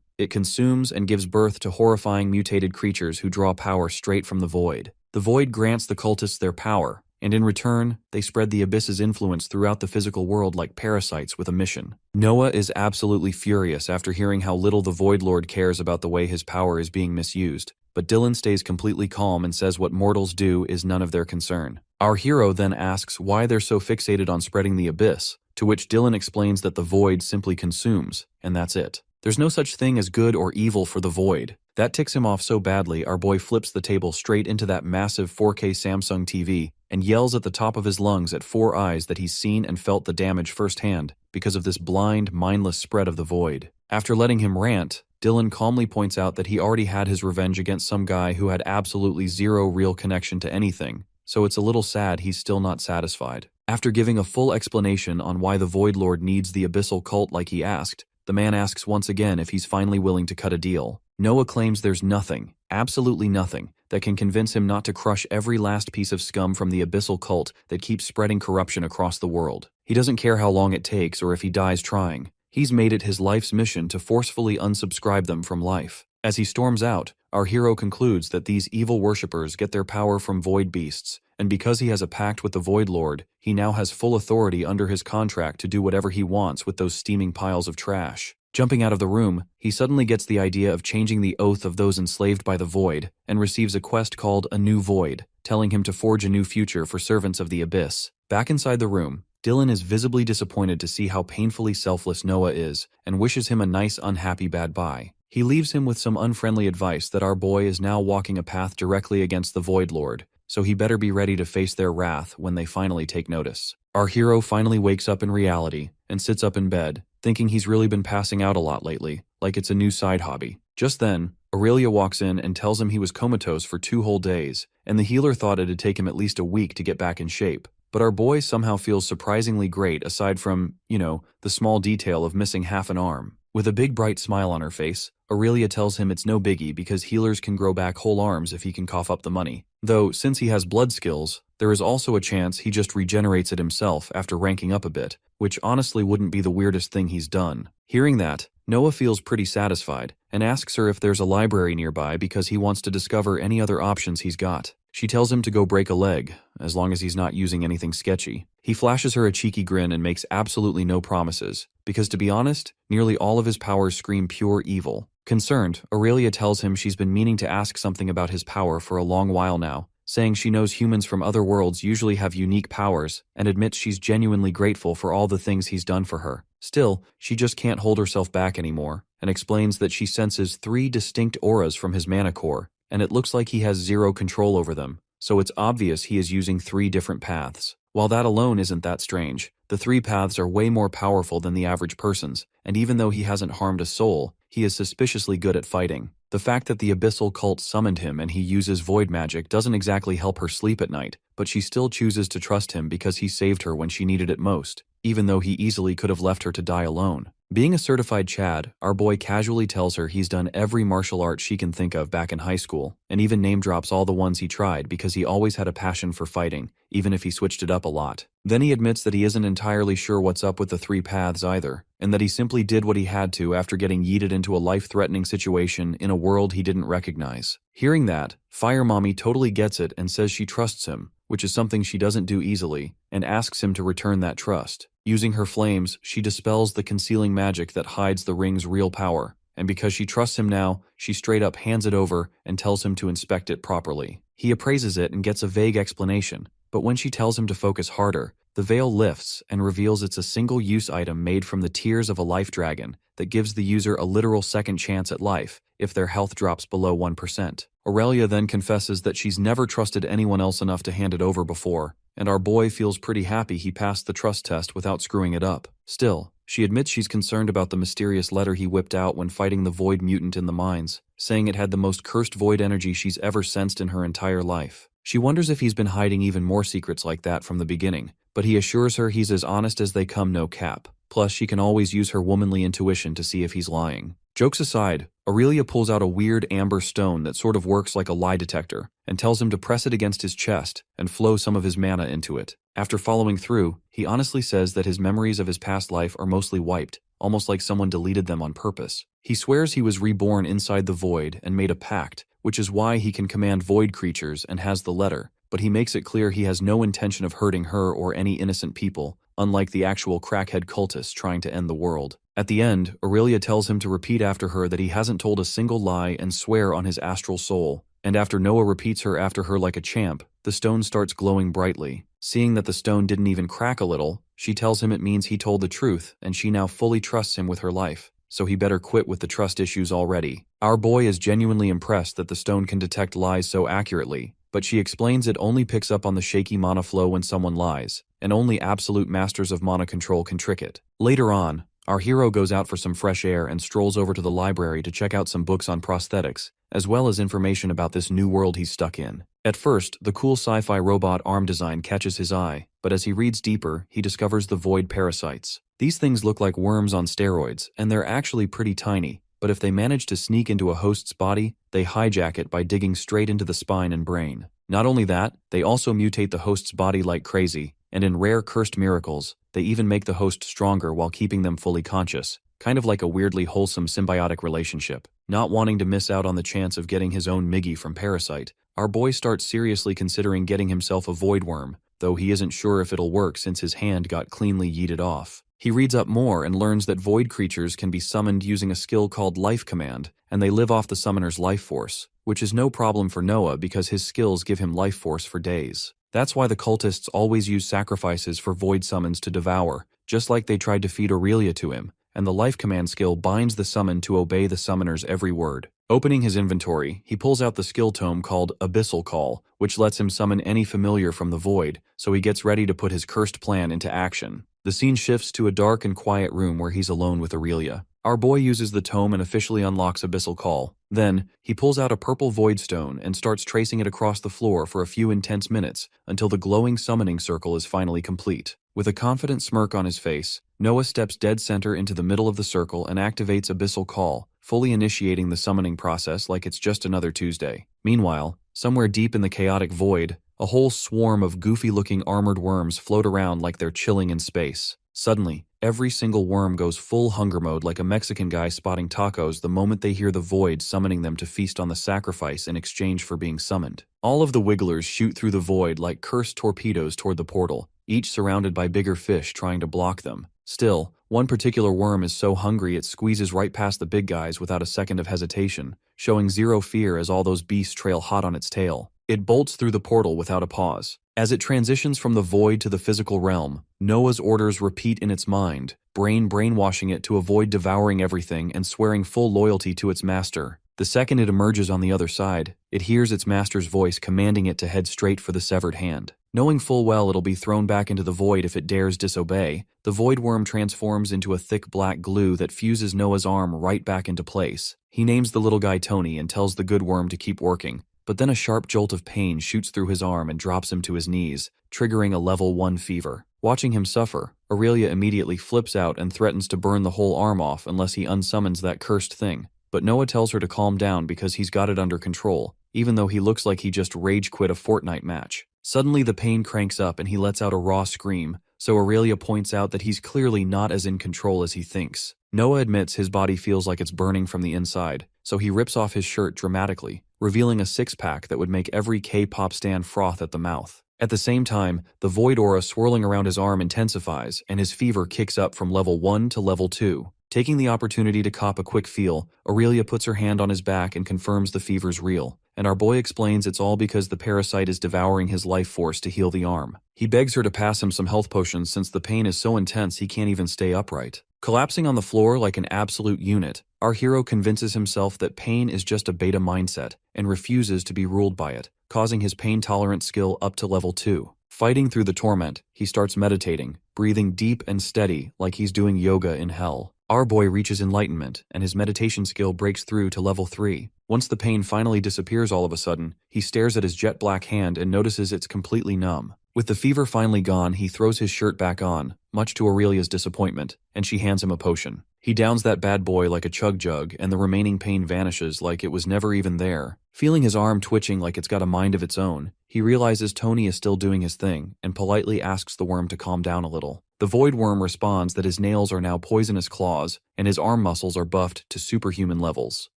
it consumes and gives birth to horrifying mutated creatures who draw power straight from the void. The void grants the cultists their power, and in return, they spread the Abyss's influence throughout the physical world like parasites with a mission. Noah is absolutely furious after hearing how little the Void Lord cares about the way his power is being misused, but Dylan stays completely calm and says what mortals do is none of their concern. Our hero then asks why they're so fixated on spreading the Abyss, to which Dylan explains that the void simply consumes, and that's it. There's no such thing as good or evil for the void. That ticks him off so badly, our boy flips the table straight into that massive 4K Samsung TV and yells at the top of his lungs at 4 eyes that he's seen and felt the damage firsthand because of this blind, mindless spread of the void. After letting him rant, Dylan calmly points out that he already had his revenge against some guy who had absolutely zero real connection to anything, so it's a little sad he's still not satisfied. After giving a full explanation on why the Void Lord needs the abyssal cult like he asked, the man asks once again if he's finally willing to cut a deal. Noah claims there's nothing, absolutely nothing, that can convince him not to crush every last piece of scum from the abyssal cult that keeps spreading corruption across the world. He doesn't care how long it takes or if he dies trying. He's made it his life's mission to forcefully unsubscribe them from life. As he storms out, our hero concludes that these evil worshippers get their power from void beasts, and because he has a pact with the Void Lord, he now has full authority under his contract to do whatever he wants with those steaming piles of trash. Jumping out of the room, he suddenly gets the idea of changing the oath of those enslaved by the void, and receives a quest called A New Void, telling him to forge a new future for servants of the Abyss. Back inside the room, Dylan is visibly disappointed to see how painfully selfless Noah is, and wishes him a nice unhappy bad bye. He leaves him with some unfriendly advice that our boy is now walking a path directly against the Void Lord, so he better be ready to face their wrath when they finally take notice. Our hero finally wakes up in reality, and sits up in bed, thinking he's really been passing out a lot lately, like it's a new side hobby. Just then, Aurelia walks in and tells him he was comatose for 2 whole days, and the healer thought it'd take him at least a week to get back in shape. But our boy somehow feels surprisingly great aside from, the small detail of missing half an arm. With a big bright smile on her face, Aurelia tells him it's no biggie because healers can grow back whole arms if he can cough up the money. Though, since he has blood skills, there is also a chance he just regenerates it himself after ranking up a bit, which honestly wouldn't be the weirdest thing he's done. Hearing that, Noah feels pretty satisfied, and asks her if there's a library nearby because he wants to discover any other options he's got. She tells him to go break a leg, as long as he's not using anything sketchy. He flashes her a cheeky grin and makes absolutely no promises, because to be honest, nearly all of his powers scream pure evil. Concerned, Aurelia tells him she's been meaning to ask something about his power for a long while now, saying she knows humans from other worlds usually have unique powers, and admits she's genuinely grateful for all the things he's done for her. Still, she just can't hold herself back anymore, and explains that she senses 3 distinct auras from his mana core, and it looks like he has zero control over them, so it's obvious he is using 3 different paths. While that alone isn't that strange, the 3 paths are way more powerful than the average person's, and even though he hasn't harmed a soul, he is suspiciously good at fighting. The fact that the abyssal cult summoned him and he uses void magic doesn't exactly help her sleep at night, but she still chooses to trust him because he saved her when she needed it most, even though he easily could have left her to die alone. Being a certified Chad, our boy casually tells her he's done every martial art she can think of back in high school, and even name drops all the ones he tried because he always had a passion for fighting, even if he switched it up a lot. Then he admits that he isn't entirely sure what's up with the 3 paths either, and that he simply did what he had to after getting yeeted into a life-threatening situation in a world he didn't recognize. Hearing that, Fire Mommy totally gets it and says she trusts him, which is something she doesn't do easily, and asks him to return that trust. Using her flames, she dispels the concealing magic that hides the ring's real power, and because she trusts him now, she straight up hands it over and tells him to inspect it properly. He appraises it and gets a vague explanation, but when she tells him to focus harder, the veil lifts and reveals it's a single-use item made from the tears of a life dragon that gives the user a literal second chance at life if their health drops below 1%. Aurelia then confesses that she's never trusted anyone else enough to hand it over before, and our boy feels pretty happy he passed the trust test without screwing it up. Still, she admits she's concerned about the mysterious letter he whipped out when fighting the Void mutant in the mines, saying it had the most cursed Void energy she's ever sensed in her entire life. She wonders if he's been hiding even more secrets like that from the beginning, but he assures her he's as honest as they come, no cap. Plus, she can always use her womanly intuition to see if he's lying. Jokes aside, Aurelia pulls out a weird amber stone that sort of works like a lie detector and tells him to press it against his chest and flow some of his mana into it. After following through, he honestly says that his memories of his past life are mostly wiped, almost like someone deleted them on purpose. He swears he was reborn inside the Void and made a pact, which is why he can command Void creatures and has the letter, but he makes it clear he has no intention of hurting her or any innocent people, unlike the actual crackhead cultists trying to end the world. At the end, Aurelia tells him to repeat after her that he hasn't told a single lie and swear on his astral soul, and after Noah repeats her after her like a champ, the stone starts glowing brightly. Seeing that the stone didn't even crack a little, she tells him it means he told the truth and she now fully trusts him with her life, so he better quit with the trust issues already. Our boy is genuinely impressed that the stone can detect lies so accurately, but she explains it only picks up on the shaky mana flow when someone lies, and only absolute masters of mana control can trick it. Later on, our hero goes out for some fresh air and strolls over to the library to check out some books on prosthetics, as well as information about this new world he's stuck in. At first, the cool sci-fi robot arm design catches his eye, but as he reads deeper, he discovers the Void parasites. These things look like worms on steroids, and they're actually pretty tiny, but if they manage to sneak into a host's body, they hijack it by digging straight into the spine and brain. Not only that, they also mutate the host's body like crazy, and in rare cursed miracles, they even make the host stronger while keeping them fully conscious, kind of like a weirdly wholesome symbiotic relationship. Not wanting to miss out on the chance of getting his own Miggy from Parasite, our boy starts seriously considering getting himself a Void worm, though he isn't sure if it'll work since his hand got cleanly yeeted off. He reads up more and learns that Void creatures can be summoned using a skill called Life Command, and they live off the summoner's life force, which is no problem for Noah because his skills give him life force for days. That's why the cultists always use sacrifices for Void summons to devour, just like they tried to feed Aurelia to him, and the Life Command skill binds the summon to obey the summoner's every word. Opening his inventory, he pulls out the skill tome called Abyssal Call, which lets him summon any familiar from the Void, so he gets ready to put his cursed plan into action. The scene shifts to a dark and quiet room where he's alone with Aurelia. Our boy uses the tome and officially unlocks Abyssal Call. Then, he pulls out a purple Void stone and starts tracing it across the floor for a few intense minutes until the glowing summoning circle is finally complete. With a confident smirk on his face, Noah steps dead center into the middle of the circle and activates Abyssal Call, fully initiating the summoning process like it's just another Tuesday. Meanwhile, somewhere deep in the chaotic Void, a whole swarm of goofy-looking armored worms float around like they're chilling in space. Suddenly, every single worm goes full hunger mode like a Mexican guy spotting tacos the moment they hear the Void summoning them to feast on the sacrifice in exchange for being summoned. All of the wigglers shoot through the Void like cursed torpedoes toward the portal, each surrounded by bigger fish trying to block them. Still, one particular worm is so hungry it squeezes right past the big guys without a second of hesitation, showing zero fear as all those beasts trail hot on its tail. It bolts through the portal without a pause. As it transitions from the Void to the physical realm, Noah's orders repeat in its mind, brainwashing it to avoid devouring everything and swearing full loyalty to its master. The second it emerges on the other side, it hears its master's voice commanding it to head straight for the severed hand. Knowing full well it'll be thrown back into the Void if it dares disobey, the Void worm transforms into a thick black glue that fuses Noah's arm right back into place. He names the little guy Tony and tells the good worm to keep working, but then a sharp jolt of pain shoots through his arm and drops him to his knees, triggering a level 1 fever. Watching him suffer, Aurelia immediately flips out and threatens to burn the whole arm off unless he unsummons that cursed thing. But Noah tells her to calm down because he's got it under control, even though he looks like he just rage quit a Fortnite match. Suddenly the pain cranks up and he lets out a raw scream, so Aurelia points out that he's clearly not as in control as he thinks. Noah admits his body feels like it's burning from the inside, so he rips off his shirt dramatically, revealing a six-pack that would make every K-pop stan froth at the mouth. At the same time, the Void aura swirling around his arm intensifies, and his fever kicks up from level 1 to level 2. Taking the opportunity to cop a quick feel, Aurelia puts her hand on his back and confirms the fever's real. and our boy explains it's all because the parasite is devouring his life force to heal the arm. He begs her to pass him some health potions since the pain is so intense he can't even stay upright. Collapsing on the floor like an absolute unit, our hero convinces himself that pain is just a beta mindset and refuses to be ruled by it, causing his pain-tolerant skill up to level 2. Fighting through the torment, he starts meditating, breathing deep and steady like he's doing yoga in hell. Our boy reaches enlightenment, and his meditation skill breaks through to level 3. Once the pain finally disappears all of a sudden, he stares at his jet black hand and notices it's completely numb. With the fever finally gone, he throws his shirt back on, much to Aurelia's disappointment, and she hands him a potion. He downs that bad boy like a chug jug, and the remaining pain vanishes like it was never even there. Feeling his arm twitching like it's got a mind of its own, he realizes Tony is still doing his thing, and politely asks the worm to calm down a little. The void worm responds that his nails are now poisonous claws, and his arm muscles are buffed to superhuman levels.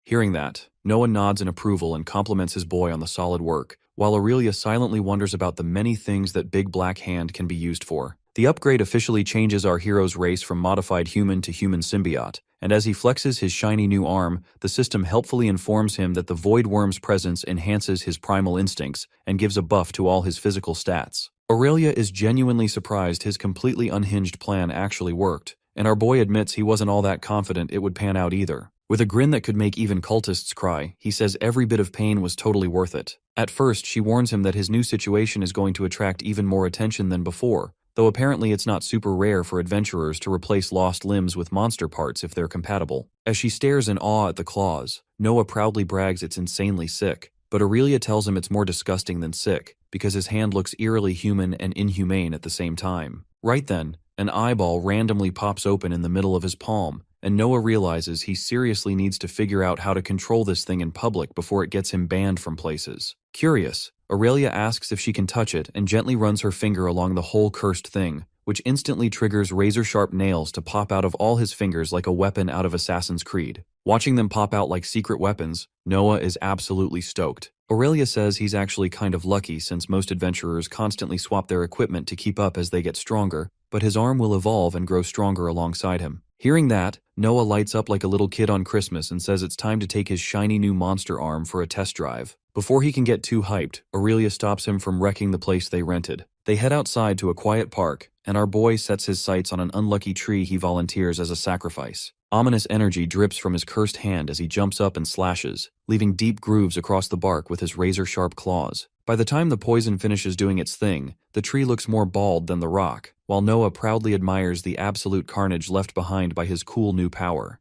Hearing that, Noah nods in approval and compliments his boy on the solid work, while Aurelia silently wonders about the many things that Big Black Hand can be used for. The upgrade officially changes our hero's race from modified human to human symbiote, and as he flexes his shiny new arm, the system helpfully informs him that the void worm's presence enhances his primal instincts and gives a buff to all his physical stats. Aurelia is genuinely surprised his completely unhinged plan actually worked, and our boy admits he wasn't all that confident it would pan out either. With a grin that could make even cultists cry, he says every bit of pain was totally worth it. At first, she warns him that his new situation is going to attract even more attention than before, though apparently it's not super rare for adventurers to replace lost limbs with monster parts if they're compatible. As she stares in awe at the claws, Noah proudly brags it's insanely sick, but Aurelia tells him it's more disgusting than sick, because his hand looks eerily human and inhumane at the same time. Right then, an eyeball randomly pops open in the middle of his palm, and Noah realizes he seriously needs to figure out how to control this thing in public before it gets him banned from places. Curious, Aurelia asks if she can touch it and gently runs her finger along the whole cursed thing, which instantly triggers razor-sharp nails to pop out of all his fingers like a weapon out of Assassin's Creed. Watching them pop out like secret weapons, Noah is absolutely stoked. Aurelia says he's actually kind of lucky since most adventurers constantly swap their equipment to keep up as they get stronger, but his arm will evolve and grow stronger alongside him. Hearing that, Noah lights up like a little kid on Christmas and says it's time to take his shiny new monster arm for a test drive. Before he can get too hyped, Aurelia stops him from wrecking the place they rented. They head outside to a quiet park, and our boy sets his sights on an unlucky tree he volunteers as a sacrifice. Ominous energy drips from his cursed hand as he jumps up and slashes, leaving deep grooves across the bark with his razor-sharp claws. By the time the poison finishes doing its thing, the tree looks more bald than the rock, while Noah proudly admires the absolute carnage left behind by his cool new power.